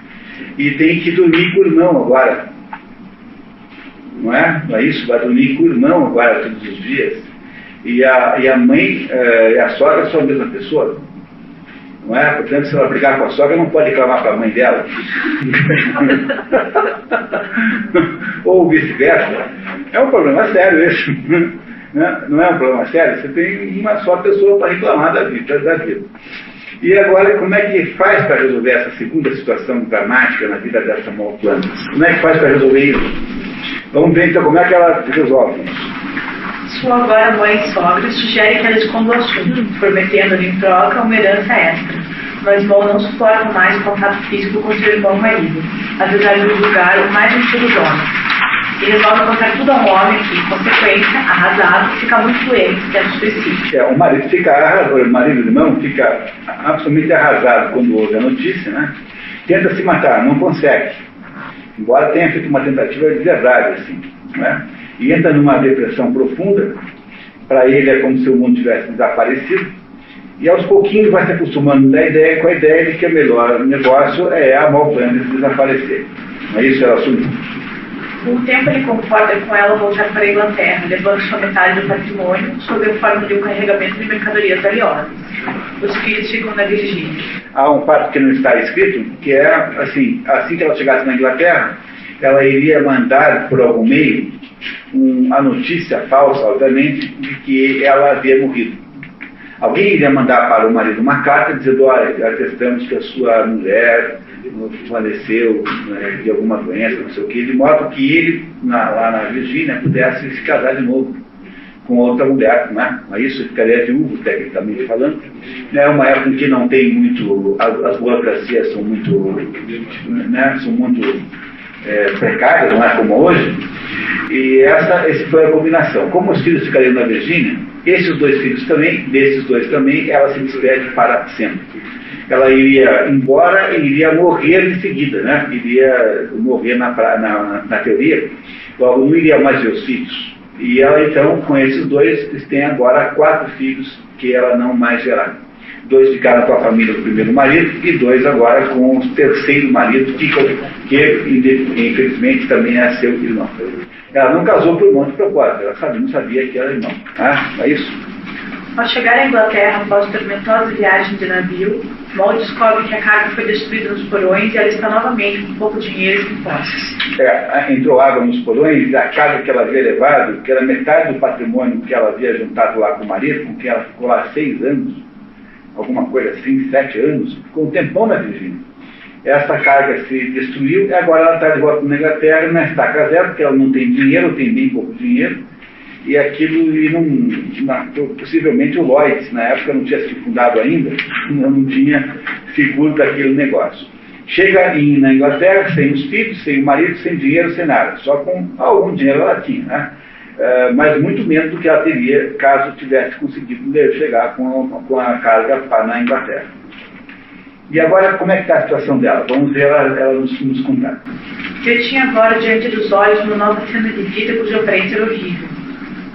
S1: e tem que dormir com o irmão agora. Não é? Não é isso? Vai dormir com o irmão agora todos os dias. E a mãe e a sogra são a mesma pessoa. Não é? Portanto, se ela brigar com a sogra, não pode reclamar para a mãe dela. Ou vice-versa. É um problema sério esse. Não é um problema sério? Você tem uma só pessoa para reclamar da vida. E agora, como é que faz para resolver essa segunda situação dramática na vida dessa Malplana? Como é que faz para resolver isso? Vamos ver então como é que ela resolve isso.
S2: Sua agora mãe e sogra sugere que ela esconda o assunto, prometendo-lhe em troca uma herança extra. Mas Mo não suporta mais o contato físico com seu irmão marido, apesar de julgar o mais antigo dos homens. E resolve contar tudo a um homem que, em consequência, arrasado, fica muito doente dentro do suicídio.
S1: O marido fica arrasado, o marido do irmão fica absolutamente arrasado quando ouve a notícia, né? Tenta se matar, não consegue. embora tenha feito uma tentativa de verdade, assim, né? E entra numa depressão profunda. Para ele é como se o mundo tivesse desaparecido, e aos pouquinhos vai se acostumando com a ideia de que o melhor negócio é a Malfandres desaparecer. Não é isso, ela assume?
S2: Com o tempo ele concorda com ela voltar para a Inglaterra, levando sua metade do patrimônio sob a forma de um carregamento de mercadorias valiosas. Os filhos ficam na Virgínia. Há um fato que não está escrito, que é assim que ela chegasse na Inglaterra, ela iria mandar por algum meio a notícia falsa, obviamente, de que ela havia morrido. Alguém iria mandar para o marido uma carta dizendo: olha, atestamos que a sua mulher faleceu, né, de alguma doença, não sei o que, de modo que ele, lá na Virgínia, pudesse se casar de novo com outra mulher, né? Isso ficaria viúvo, tecnicamente falando. É uma época em que não tem muito, as burocracias são muito, né, precárias, não é como hoje. E essa foi a combinação. Como os filhos ficariam na Virgínia, desses dois também, ela se despede para sempre. Ela iria embora e iria morrer em seguida, né? Iria morrer na teoria, logo não iria mais ver os filhos. E ela então, com esses dois, tem agora 4 filhos que ela não mais verá. 2 ficaram com a família do primeiro marido e 2 agora com o terceiro marido, que infelizmente também é seu irmão. Ela não casou por um monte de propósito, ela não sabia que era irmão. É isso? Ao chegar à Inglaterra após tormentosa viagem de navio, Moll descobre que a carga foi destruída nos porões e ela está novamente com pouco dinheiro e sem posses.
S1: Entrou água nos porões e a carga que ela havia levado, que era metade do patrimônio que ela havia juntado lá com o marido, com quem ela ficou lá 6 anos, alguma coisa assim, 7 anos, ficou um tempão na Virgínia. Essa carga se destruiu e agora ela está de volta na Inglaterra, na estaca zero, porque ela não tem dinheiro, tem bem pouco dinheiro, e aquilo, possivelmente o Lloyds, na época não tinha se fundado ainda, não tinha seguro daquele negócio. Chega na Inglaterra sem os filhos, sem o marido, sem dinheiro, sem nada, só com algum dinheiro ela tinha, né? Mas muito menos do que ela teria caso tivesse conseguido chegar com a carga na Inglaterra. E agora, como é que está a situação dela? Vamos ver ela nos contar.
S2: Eu tinha agora diante dos olhos uma nova cena de vida cuja aparência era horrível.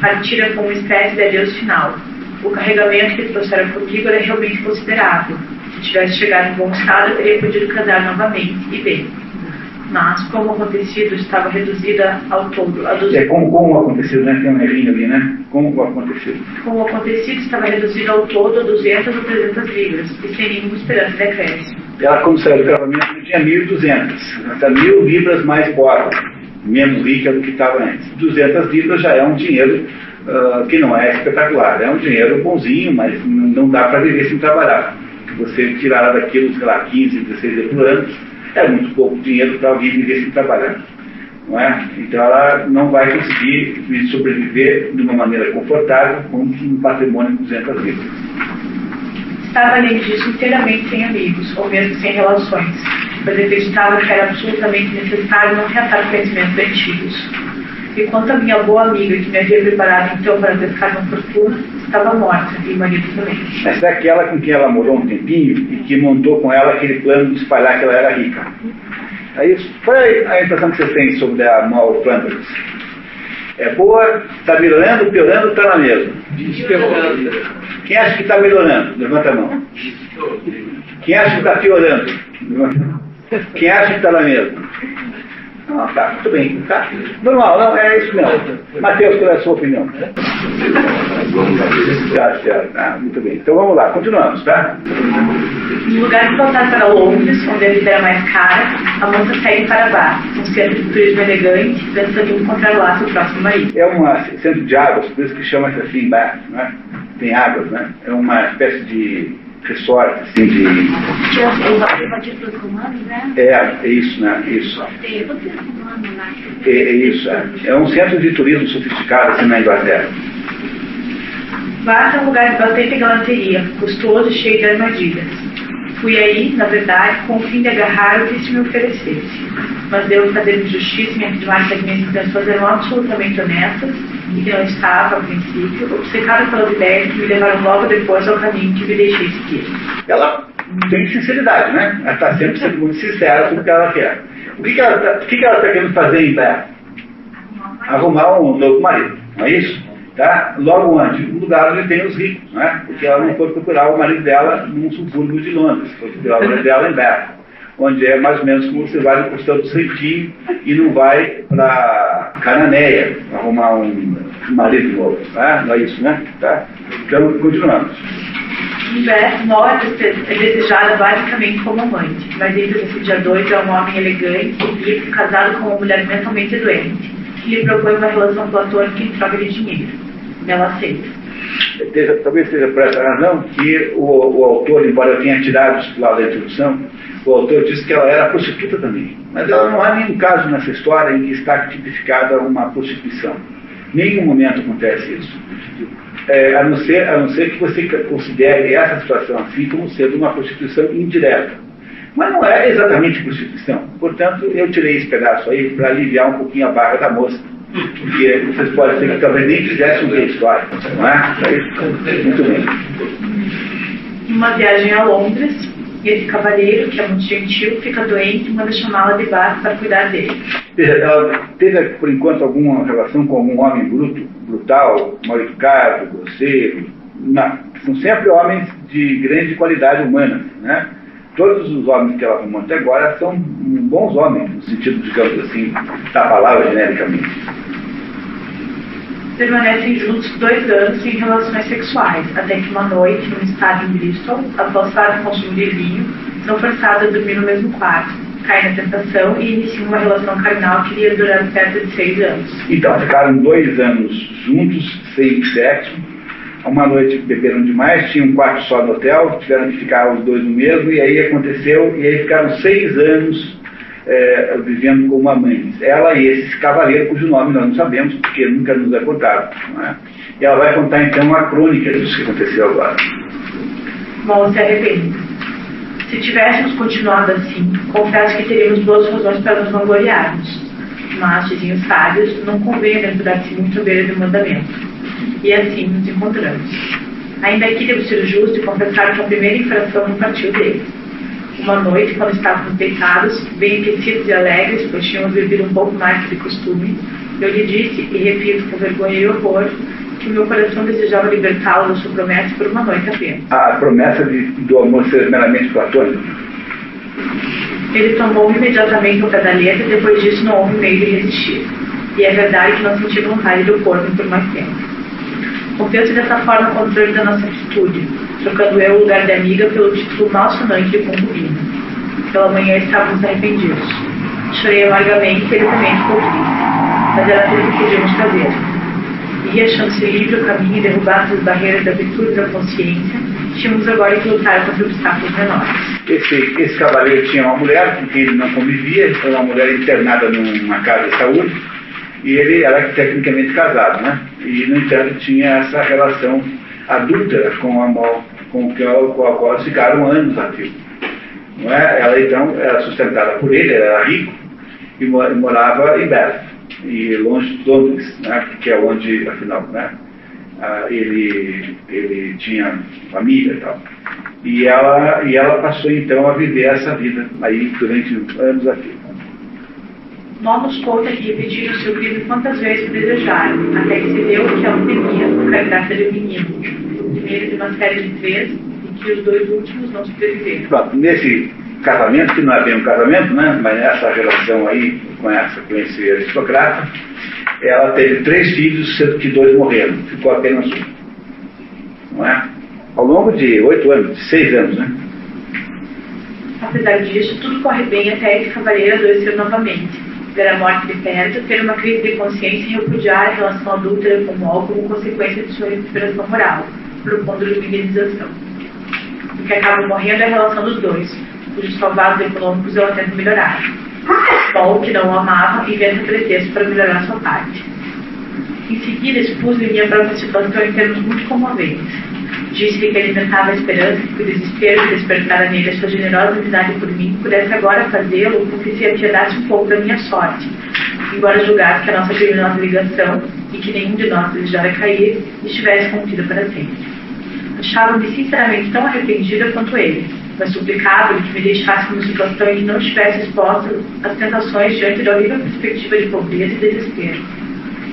S2: Partira com uma espécie de adeus final. O carregamento que trouxeram comigo era realmente considerável. Se tivesse chegado em bom estado, eu teria podido casar novamente, e bem. Mas, como o acontecido estava reduzida ao todo a 200...
S1: Como o acontecido, né? Tem um errinho ali, né? Como o acontecido.
S2: Como o acontecido estava reduzido ao todo a 200 ou 300 libras, e sem nenhuma esperança de acréscimo. Ela, como saiu do casamento, tinha 1.200. Essa 1.000 libras mais pobre, menos rica do que estava antes. 200 libras já é um dinheiro que não é espetacular. É um dinheiro bonzinho, mas não dá para viver sem trabalhar. Você tirar daquilo, sei lá, 15, 16 euros por ano, é muito pouco dinheiro para alguém viver sem trabalhar, não é? Então ela não vai conseguir sobreviver de uma maneira confortável com um patrimônio de 200 libras. Estava, além disso, inteiramente sem amigos, ou mesmo sem relações, pois acreditava que era absolutamente necessário não reatar conhecimentos antigos. E quanto à minha boa amiga, que me havia preparado então para pescar uma fortuna, estava morta, e o marido também.
S1: Essa é aquela com quem ela morou um tempinho e que montou com ela aquele plano de espalhar que ela era rica. Aí, foi a impressão que vocês têm sobre a Moll Flanders? É boa, está melhorando, piorando, está na mesma? Quem acha que está melhorando? Levanta a mão. Quem acha que está piorando? Levanta a mão. Quem acha que está na mesma? Ah, tá, muito bem, tá? Normal, não, é isso mesmo. Mateus, qual é a sua opinião? Tá, certo, muito bem. Então vamos lá, continuamos, tá?
S2: No lugar de voltar para Londres, onde a vida era mais cara, a moça segue para Bath, um centro de turismo elegante, pensando em encontrar lá seu próximo marido.
S1: É um centro de águas, por isso que chama-se assim Bath, né? Tem águas, né? É uma espécie de resort, assim, de... É isso, né? Isso. É isso, é um centro de turismo sofisticado, assim, na Inglaterra.
S2: Bath é um lugar de bastante galanteria, custoso e cheio de armadilhas. Fui aí, na verdade, com o fim de agarrar o que se me oferecesse. Mas devo fazer-me justiça em afirmar que as minhas intenções eram absolutamente honestas e que não estava, a princípio, obcecada pelas ideias que me levaram logo depois ao caminho que me deixei seguir.
S1: Ela tem sinceridade, né? Ela está sempre sendo muito sincera sobre o que ela quer. O que ela está querendo fazer em Beth? Arrumar um novo marido, não é isso? Tá? Logo onde? No lugar onde tem os ricos, não é? Porque ela não foi procurar o marido dela num subúrbio de Londres, foi procurar o marido dela em Beth, onde é mais ou menos como você vai no Costão do Riquinho e não vai para Cananéia arrumar um marido novo, não é isso, né? Tá? Então, continuamos.
S2: Em Beth, Nora é desejada basicamente como amante, mas entre os assediadores é um homem elegante e rico casado com uma mulher mentalmente doente, que lhe propõe uma relação platônica em troca de dinheiro. Ela aceita.
S1: Talvez seja por essa razão que o autor, embora eu tenha tirado isso lá da introdução, o autor disse que ela era prostituta também. Mas ela não há nenhum caso nessa história em que está tipificada uma prostituição. Em nenhum momento acontece isso. A não ser que você considere essa situação assim como sendo uma prostituição indireta. Mas não é exatamente prostituição. Portanto, eu tirei esse pedaço aí para aliviar um pouquinho a barra da moça. Porque vocês podem ser que talvez nem quisessem ver a história. Não é? Muito bem.
S2: Uma viagem a Londres, e esse cavalheiro, que é muito gentil, fica doente e manda chamá-la de Bath para cuidar dele.
S1: Ela teve, por enquanto, alguma relação com algum homem brutal, mal educado, grosseiro? Não. São sempre homens de grande qualidade humana, né? Todos os homens que ela arrumou até agora são bons homens, no sentido, digamos assim, da palavra genericamente.
S2: Permanecem juntos 2 anos em relações sexuais, até que uma noite, num estado em Bristol, após o consumo de vinho, são forçados a dormir no mesmo quarto, caem na tentação e iniciam uma relação carnal que iria durar perto de 6 anos.
S1: Então, ficaram 2 anos juntos, sem sexo. Uma noite beberam demais, tinham um quarto só no hotel, tiveram que ficar os 2 no mesmo, e aí aconteceu, e aí ficaram 6 anos vivendo como amantes. Ela e esse cavaleiro, cujo nome nós não sabemos, porque nunca nos é contado. Não é? E ela vai contar então a crônica disso que aconteceu agora.
S2: Bom, se arrepende. Se tivéssemos continuado assim, confesso que teríamos boas razões para nos vangloriarmos. Mas, diziam os sábios, não convém aventurar-se muito à beira do mandamento. E assim nos encontramos. Ainda aqui devo ser justo e confessar que a primeira infração não partiu dele. Uma noite, quando estávamos deitados, bem aquecidos e alegres, pois tínhamos bebido um pouco mais que de costume, eu lhe disse, e repito com vergonha e horror, que o meu coração desejava libertá-lo da sua promessa por uma noite apenas.
S1: A promessa do amor ser meramente platônico?
S2: Ele tomou imediatamente o pé da letra e depois disso não houve meio de resistir. E é verdade que não senti vontade do corpo por mais tempo. Confesso dessa forma o controle da nossa atitude, trocando eu o lugar de amiga pelo título malsonante de concubina. Pela manhã estávamos arrependidos. Chorei amargamente e ele também ficou triste. Mas era tudo o que podíamos fazer. E achando-se livre o caminho e derrubados as barreiras da virtude e da consciência, tínhamos agora que lutar contra obstáculos menores.
S1: Esse cavaleiro tinha uma mulher com quem ele não convivia, foi uma mulher internada numa casa de saúde, e ele era tecnicamente casado, né? E, no entanto, tinha essa relação adúltera com a qual eles ficaram anos a fio. Não é? Ela, então, era sustentada por ele, ele era rico, e morava em Bath, e longe de Londres, né? Que é onde, afinal, né? Ele tinha família e tal. E ela passou, então, a viver essa vida aí durante anos a fio.
S2: Mal nos conta que repetiram o seu crime quantas vezes desejaram, até que se deu que ela temia por graça de um menino, primeiro de uma série de 3, e que os 2 últimos não sobreviveram.
S1: Pronto, nesse casamento, que não é bem um casamento, né, mas nessa relação aí com esse aristocrata, ela teve 3 filhos, sendo que 2 morreram, ficou apenas um. Não é? Ao longo de 8 anos, de 6 anos, né?
S2: Apesar disso, tudo corre bem até esse cavaleiro adoecer novamente. Ver a morte de perto, ter uma crise de consciência e repudiar a relação adúltera com o mal como consequência de sua recuperação moral, propondo luminização. O que acaba morrendo é a relação dos 2, cujos salvados econômicos ela tenta melhorar. Paul, que não o amava, inventa pretexto para melhorar sua parte. Em seguida, expus-lhe minha própria situação em termos muito comoventes. Disse-lhe que alimentava a esperança que o desespero que despertara nele a sua generosa amizade por mim pudesse agora fazê-lo com que se atirasse um pouco da minha sorte, embora julgasse que a nossa criminosa ligação, e que nenhum de nós desejara cair, estivesse contida para sempre. Achava-me sinceramente tão arrependida quanto ele, mas suplicava-lhe que me deixasse numa situação em que não estivesse exposta às tentações diante da horrível perspectiva de pobreza e desespero.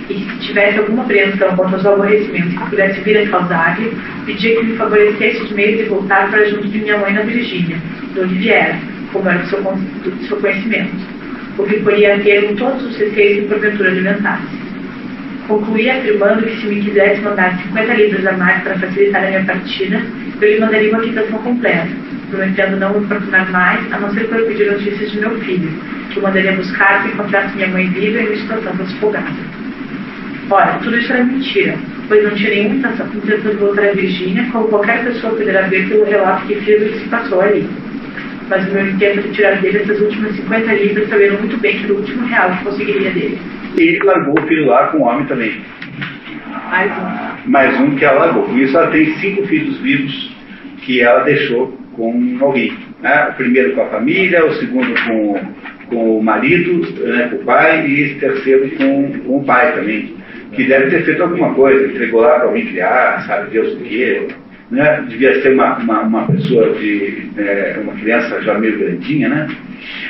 S2: E se tivesse alguma apreensão quanto aos aborrecimentos que pudesse vir a causar-lhe, pedia que me favorecesse os meios de voltar para junto de minha mãe na Virgínia, de onde viera, como era do seu conhecimento, o que poderia ter com todos os receios que porventura alimentasse. Concluí afirmando que se me quisesse mandar 50 libras a mais para facilitar a minha partida, eu lhe mandaria uma quitação completa, prometendo não me importunar mais, a não ser para eu pedir notícias de meu filho, que eu mandaria buscar se encontrasse minha mãe viva em uma situação desfolgada. Ora, tudo isso era mentira, pois não tinha nenhuma intenção de voltar à Virgínia, como qualquer pessoa poderá ver pelo relato que fiz do que se passou ali. Mas o meu intento de tirar dele essas últimas 50 libras, sabendo muito bem que era o último real que conseguiria dele.
S1: E largou o filho lá com o homem também. Mais um que ela largou. Com isso ela tem 5 filhos vivos que ela deixou com alguém. Né? O primeiro com a família, o segundo com o marido, né, com o pai, e o terceiro com o pai também. Que deve ter feito alguma coisa, entregou lá para alguém criar, sabe Deus o quê. Né? Devia ser uma pessoa uma criança já meio grandinha, né?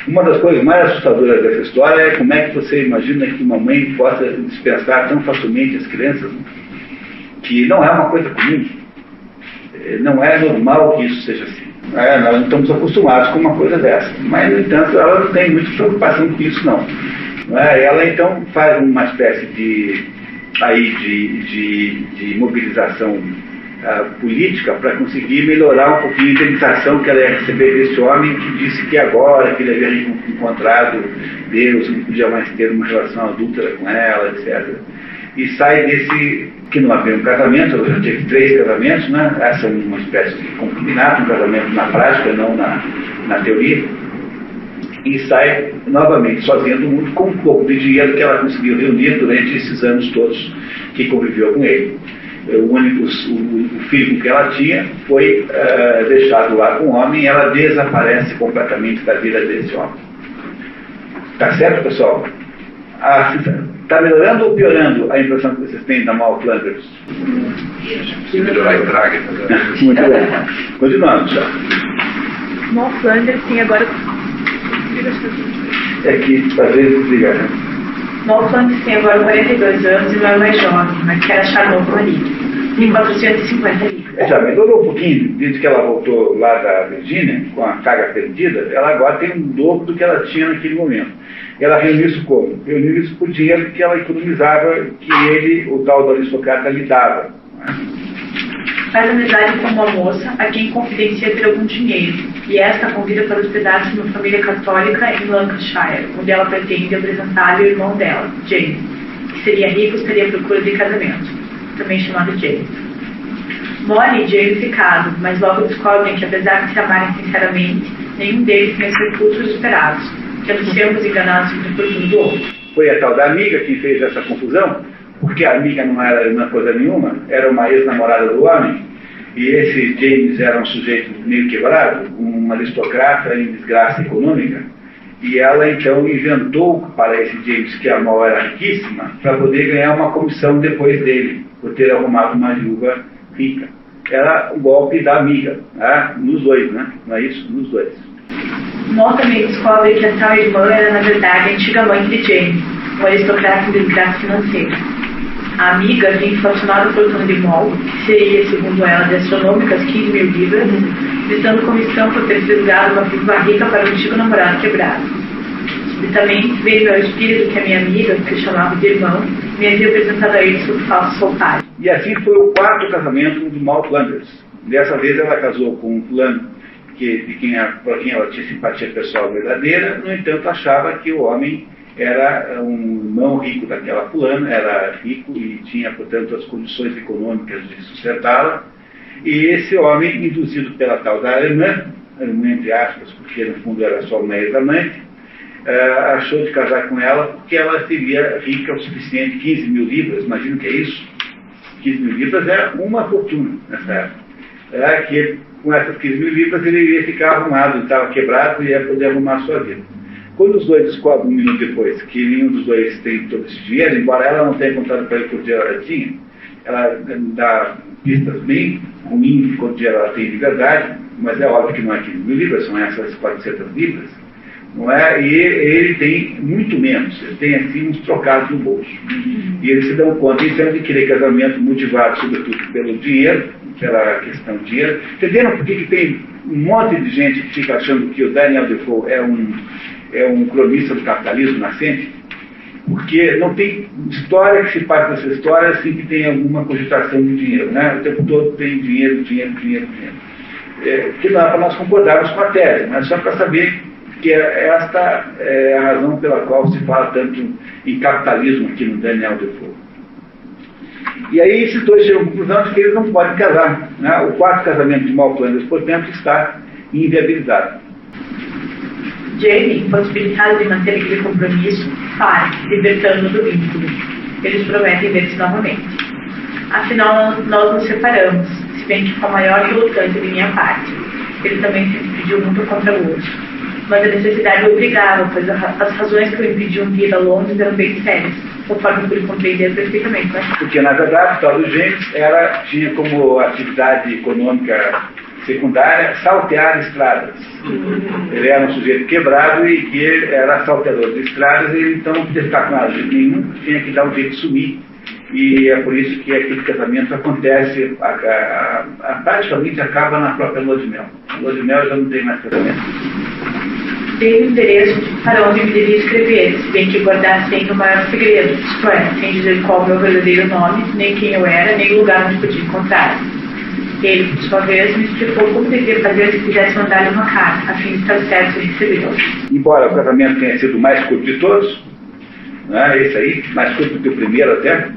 S1: Uma das coisas mais assustadoras dessa história é como é que você imagina que uma mãe possa dispensar tão facilmente as crianças, né? Que não é uma coisa comum, não é normal que isso seja assim. Nós não estamos acostumados com uma coisa dessa, mas no entanto ela não tem muita preocupação com isso não. Ela então faz uma espécie de mobilização política para conseguir melhorar um pouquinho a indenização que ela ia receber desse homem que disse que agora que ele havia encontrado Deus, não podia mais ter uma relação adúltera com ela, etc. E sai desse, que não havia um casamento, eu já tive 3 casamentos, né? Essa é uma espécie de concubinato, um casamento na prática, não na teoria, e sai novamente sozinha do mundo com um pouco de dinheiro que ela conseguiu reunir durante esses anos todos que conviveu com ele. O filho que ela tinha foi deixado lá com o homem e ela desaparece completamente da vida desse homem. Tá certo, pessoal? Está melhorando ou piorando a impressão que vocês têm da Mal Flanders?
S5: Se melhorar em Praga.
S1: Muito bem. Continuando, já.
S2: Mal Flanders tem agora...
S1: É que às vezes liga, né?
S2: Mal Flanders tem agora 42 anos e não é mais jovem, mas quer achar novo marido. Tem 450 livros.
S1: Já melhorou um pouquinho, desde que ela voltou lá da Virgínia, com a carga perdida, ela agora tem um dobro do que ela tinha naquele momento. Ela reuniu isso como? Reuniu isso por dinheiro que ela economizava, que ele, o tal do aristocrata, lhe dava.
S2: Faz amizade com uma moça a quem confidencia ter algum dinheiro, e esta convida para hospedar-se numa família católica em Lancashire, onde ela pretende apresentar-lhe o irmão dela, James, que seria rico e estaria à procura de casamento, também chamado James. Molly e James se casam, mas logo descobrem que, apesar de se amarem sinceramente, nenhum deles tem os recursos esperados, que anunciamos enganados por um do outro.
S1: Foi a tal da amiga que fez essa confusão, porque a amiga não era uma coisa nenhuma, era uma ex-namorada do homem, e esse James era um sujeito meio quebrado, um aristocrata em desgraça econômica, e ela então inventou para esse James que a Mal era riquíssima, para poder ganhar uma comissão depois dele, por ter arrumado uma viúva rica. Era o golpe da amiga, né? Nos dois, né? Não é isso? Nos dois.
S2: Mal também descobre que a tal irmã era, na verdade, a antiga mãe de James, um aristocrata em desgraça financeira. A amiga havia inflacionado a fortuna de Moll, que seria, segundo ela, de astronômicas 15 mil libras, visando comissão por ter fisgado uma viúva rica para o antigo namorado quebrado. Subitamente veio ao espírito que a minha amiga, que chamava de irmão, me havia apresentado a ele sob falso soltário.
S1: E assim foi o 4º casamento de Mal Flanders. Dessa vez ela casou com um fulano por quem ela tinha simpatia pessoal verdadeira, no entanto achava que o homem era um irmão rico daquela fulana, era rico e tinha, portanto, as condições econômicas de sustentá-la, e esse homem, induzido pela tal da alemã entre aspas, porque no fundo era só uma ex-amante, achou de casar com ela porque ela seria rica o suficiente, 15 mil libras, imagina o que é isso? 15 mil libras é uma fortuna nessa época. Que com essas 15 mil libras ele iria ficar arrumado, estava quebrado e ia poder arrumar a sua vida. Quando os dois descobrem, um minuto depois, que nenhum dos dois tem todo esse dinheiro, embora ela não tenha contado para ele quanto dinheiro ela tinha, ela dá pistas bem ruins de quanto dinheiro ela tem de verdade, mas é óbvio que não é 15 mil libras, são essas 400 libras, não é? E ele tem muito menos, ele tem assim uns trocados no bolso. E eles se dão conta, então, de querer casamento motivado, sobretudo, pelo dinheiro, pela questão do dinheiro. Entenderam por que tem um monte de gente que fica achando que o Daniel Defoe é um cronista do capitalismo nascente? Porque não tem história que se parte dessa história assim que tem alguma cogitação de dinheiro, né? O tempo todo tem dinheiro. Que não é para nós concordarmos com a tese, mas só para saber que esta é a razão pela qual se fala tanto em capitalismo aqui no Daniel Defoe. E aí esses dois chegam à conclusão de que eles não podem casar, né? O quarto casamento de Malflanders, portanto, está inviabilizado.
S2: Jamie, impossibilitado de manter aquele compromisso, parte, libertando do vínculo. Eles prometem ver-se novamente. Afinal, nós nos separamos, se bem que com a maior relutância de minha parte. Ele também se despediu muito contra gosto. Mas a necessidade o obrigava, pois as razões que o impediam de ir a Londres eram bem sérias, conforme pude compreender perfeitamente. Né?
S1: Porque, na verdade, o tal do James tinha como atividade econômica secundária saltear estradas. Ele era um sujeito quebrado e que ele era salteador de estradas, e ele então não podia ficar com nada de nenhum, tinha que dar um jeito de sumir. E é por isso que aquele casamento acontece, praticamente acaba na própria lua de mel. A lua de mel já não tem mais casamento.
S2: Dei o endereço para onde me devia escrever, se bem que guardasse ainda o maior segredo, isto é, sem dizer qual o meu verdadeiro nome, nem quem eu era, nem o lugar onde podia encontrar. Ele, por sua vez, me explicou como devia fazer se quisesse mandar-lhe uma carta, a fim de estar certo de recebê-la.
S1: Embora o casamento tenha sido o mais curto de todos, né, esse aí, mais curto do que o primeiro até,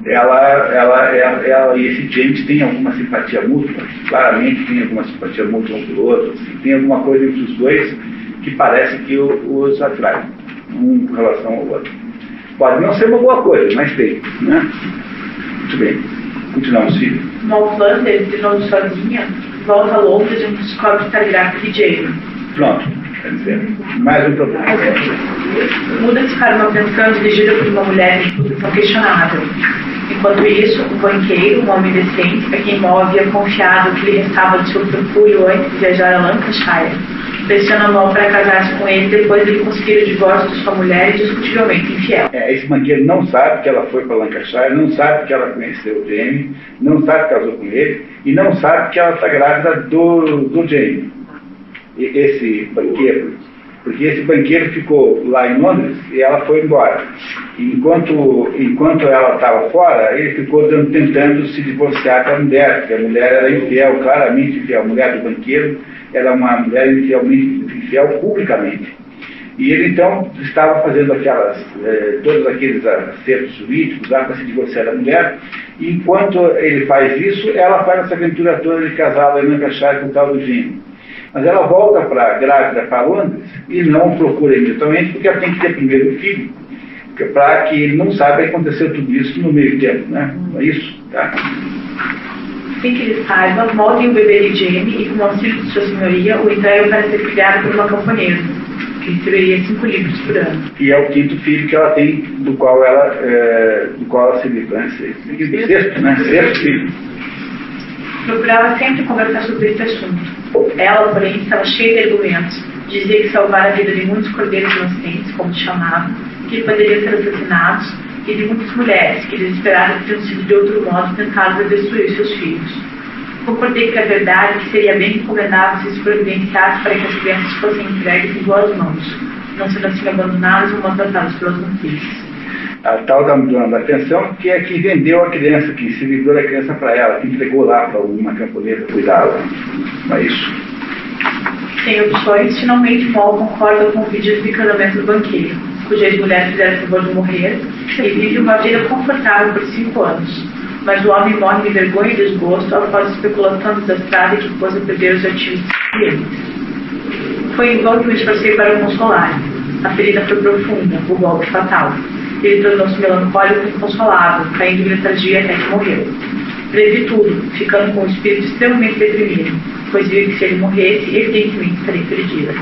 S1: ela e esse James têm alguma simpatia mútua, claramente tem alguma simpatia mútua um pelo outro, assim, tem alguma coisa entre os dois que parece que os atrai, um com relação ao outro. Pode não ser uma boa coisa, mas tem, né? Muito bem. Continuamos, filho.
S2: Malflanders, de novo sozinha, volta a Londres e descobre estar grávida de Jamie.
S1: Pronto, quer dizer, mais um problema.
S2: Muda-se para uma pensão dirigida por uma mulher de posição questionável. Enquanto isso, um banqueiro, um homem decente, a quem Mal havia confiado que lhe restava de seu procúrio antes de viajar a Lancashire, pressiona Mal para casar-se com ele depois de ele conseguir o divórcio de sua mulher indiscutivelmente infiel.
S1: Esse banqueiro não sabe que ela foi para Lancashire, não sabe que ela conheceu o Jamie, não sabe que casou com ele, e não sabe que ela está grávida do Jamie. Esse banqueiro. Porque esse banqueiro ficou lá em Londres e ela foi embora. E enquanto ela estava fora, ele ficou tentando se divorciar da mulher, porque a mulher era infiel, claramente infiel. A mulher do banqueiro era uma mulher infiel publicamente. E ele então estava fazendo todos aqueles acertos jurídicos lá para se divorciar da mulher. E enquanto ele faz isso, ela faz essa aventura toda de casá-la em Lancashire com o tal do Jamie. Mas ela volta grávida para Londres e não procura imediatamente, porque ela tem que ter primeiro o filho, para que ele não saiba que aconteceu tudo isso no meio tempo, né? É isso, tá?
S2: Sem que ele saiba, moldem o bebê de Jamie e, com o auxílio de sua senhoria, o entregam para ser criado por uma camponesa, que receberia 5 libras por ano.
S1: E é o quinto filho que ela tem, do qual ela se livra, né? Sexto filho.
S2: Procurava sempre conversar sobre esse assunto. Ela, porém, estava cheia de argumentos. Dizia que salvara a vida de muitos cordeiros inocentes, como se chamavam, que poderiam ser assassinados, e de muitas mulheres que, desesperadas, tinham sido de outro modo tentadas a destruir seus filhos. Concordei que a verdade que seria bem recomendável se providenciasse para que as crianças fossem entregues em boas mãos, não sendo assim abandonadas ou maltratadas pelas notícias.
S1: A tal da pensão, que é que vendeu a criança, que se livrou da criança para ela, que entregou lá para uma camponesa cuidá-la. Não é isso?
S2: Sem opções, finalmente Mal concorda com o pedido de casamento do banqueiro, cujas mulheres fizeram o favor de morrer, e vive uma vida confortável por 5 anos. Mas o homem morre de vergonha e desgosto após a especulação desastrada que pôs a perder os ativos clientes. Foi em vão que me esforcei para o consolar. A ferida foi profunda, o golpe fatal. Ele tornou-se melancólico e inconsolável, caindo em letargia até que morreu. Previ tudo, ficando com o espírito extremamente deprimido, pois via que se ele morresse, evidentemente estaria perdida.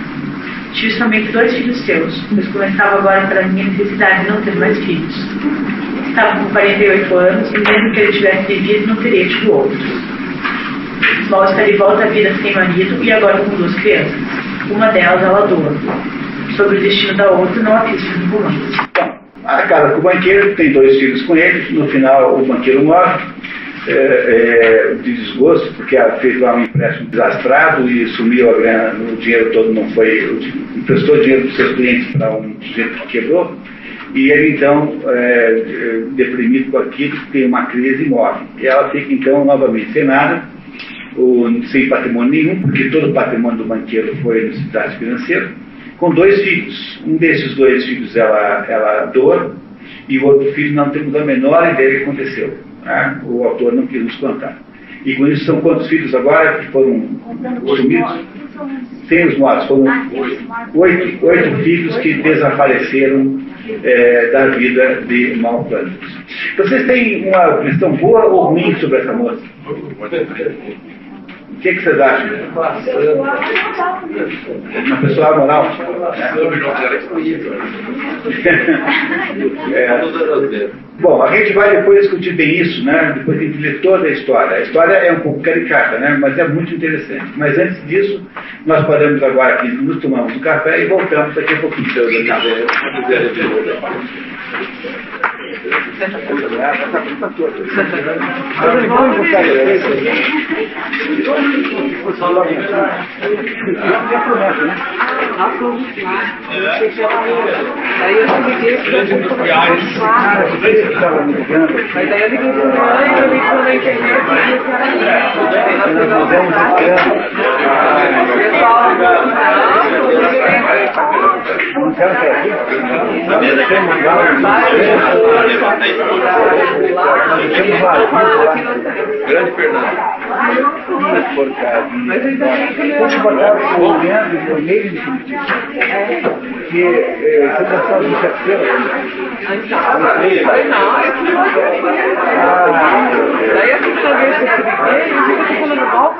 S2: Tive somente 2 filhos seus, pois começava agora para mim a necessidade de não ter mais filhos. Estava com 48 anos e mesmo que ele tivesse vivido, não teria tido outros. Small está de volta à vida sem marido e agora com 2 crianças. Uma delas ela doa. Sobre o destino da outra, não há pistas no romance.
S1: Bom, a casa com o banqueiro, tem 2 filhos com ele, no final o banqueiro morre, de desgosto, porque fez lá um empréstimo desastrado e sumiu a grana, o dinheiro todo não foi, emprestou dinheiro para os seus clientes para um sujeito que quebrou, e ele então, deprimido com aquilo, tem uma crise e morre. E ela fica então novamente sem nada, sem patrimônio nenhum, porque todo o patrimônio do banqueiro foi necessidade financeira, com 2 filhos. Um desses 2 filhos ela doa, e o outro filho não temos a menor ideia do que aconteceu. Né? O autor não quis nos contar. E com isso são quantos filhos agora que foram sumidos? Sem os mortos. Foram 8 filhos que desapareceram da vida de Malplanos. Vocês têm uma questão boa ou ruim sobre essa moça? O que vocês acham? Uma pessoa amoral? Bom, a gente vai depois discutir bem isso, né? Depois tem que ler toda a história. A história é um pouco caricata, né? Mas é muito interessante. Mas antes disso, nós paramos agora aqui, nos tomamos um café e voltamos daqui a pouquinho.
S4: Daí eu liguei mas daí eu liguei pro mãe, eu vi na internet
S5: Grande Fernando.
S4: mas eu ainda bem que ele
S1: Vou te botar o Leandro no meio de Curitiba. Porque você gostava do terceiro.
S4: Daí eu fui saber se eu liguei, eu fico falando mal.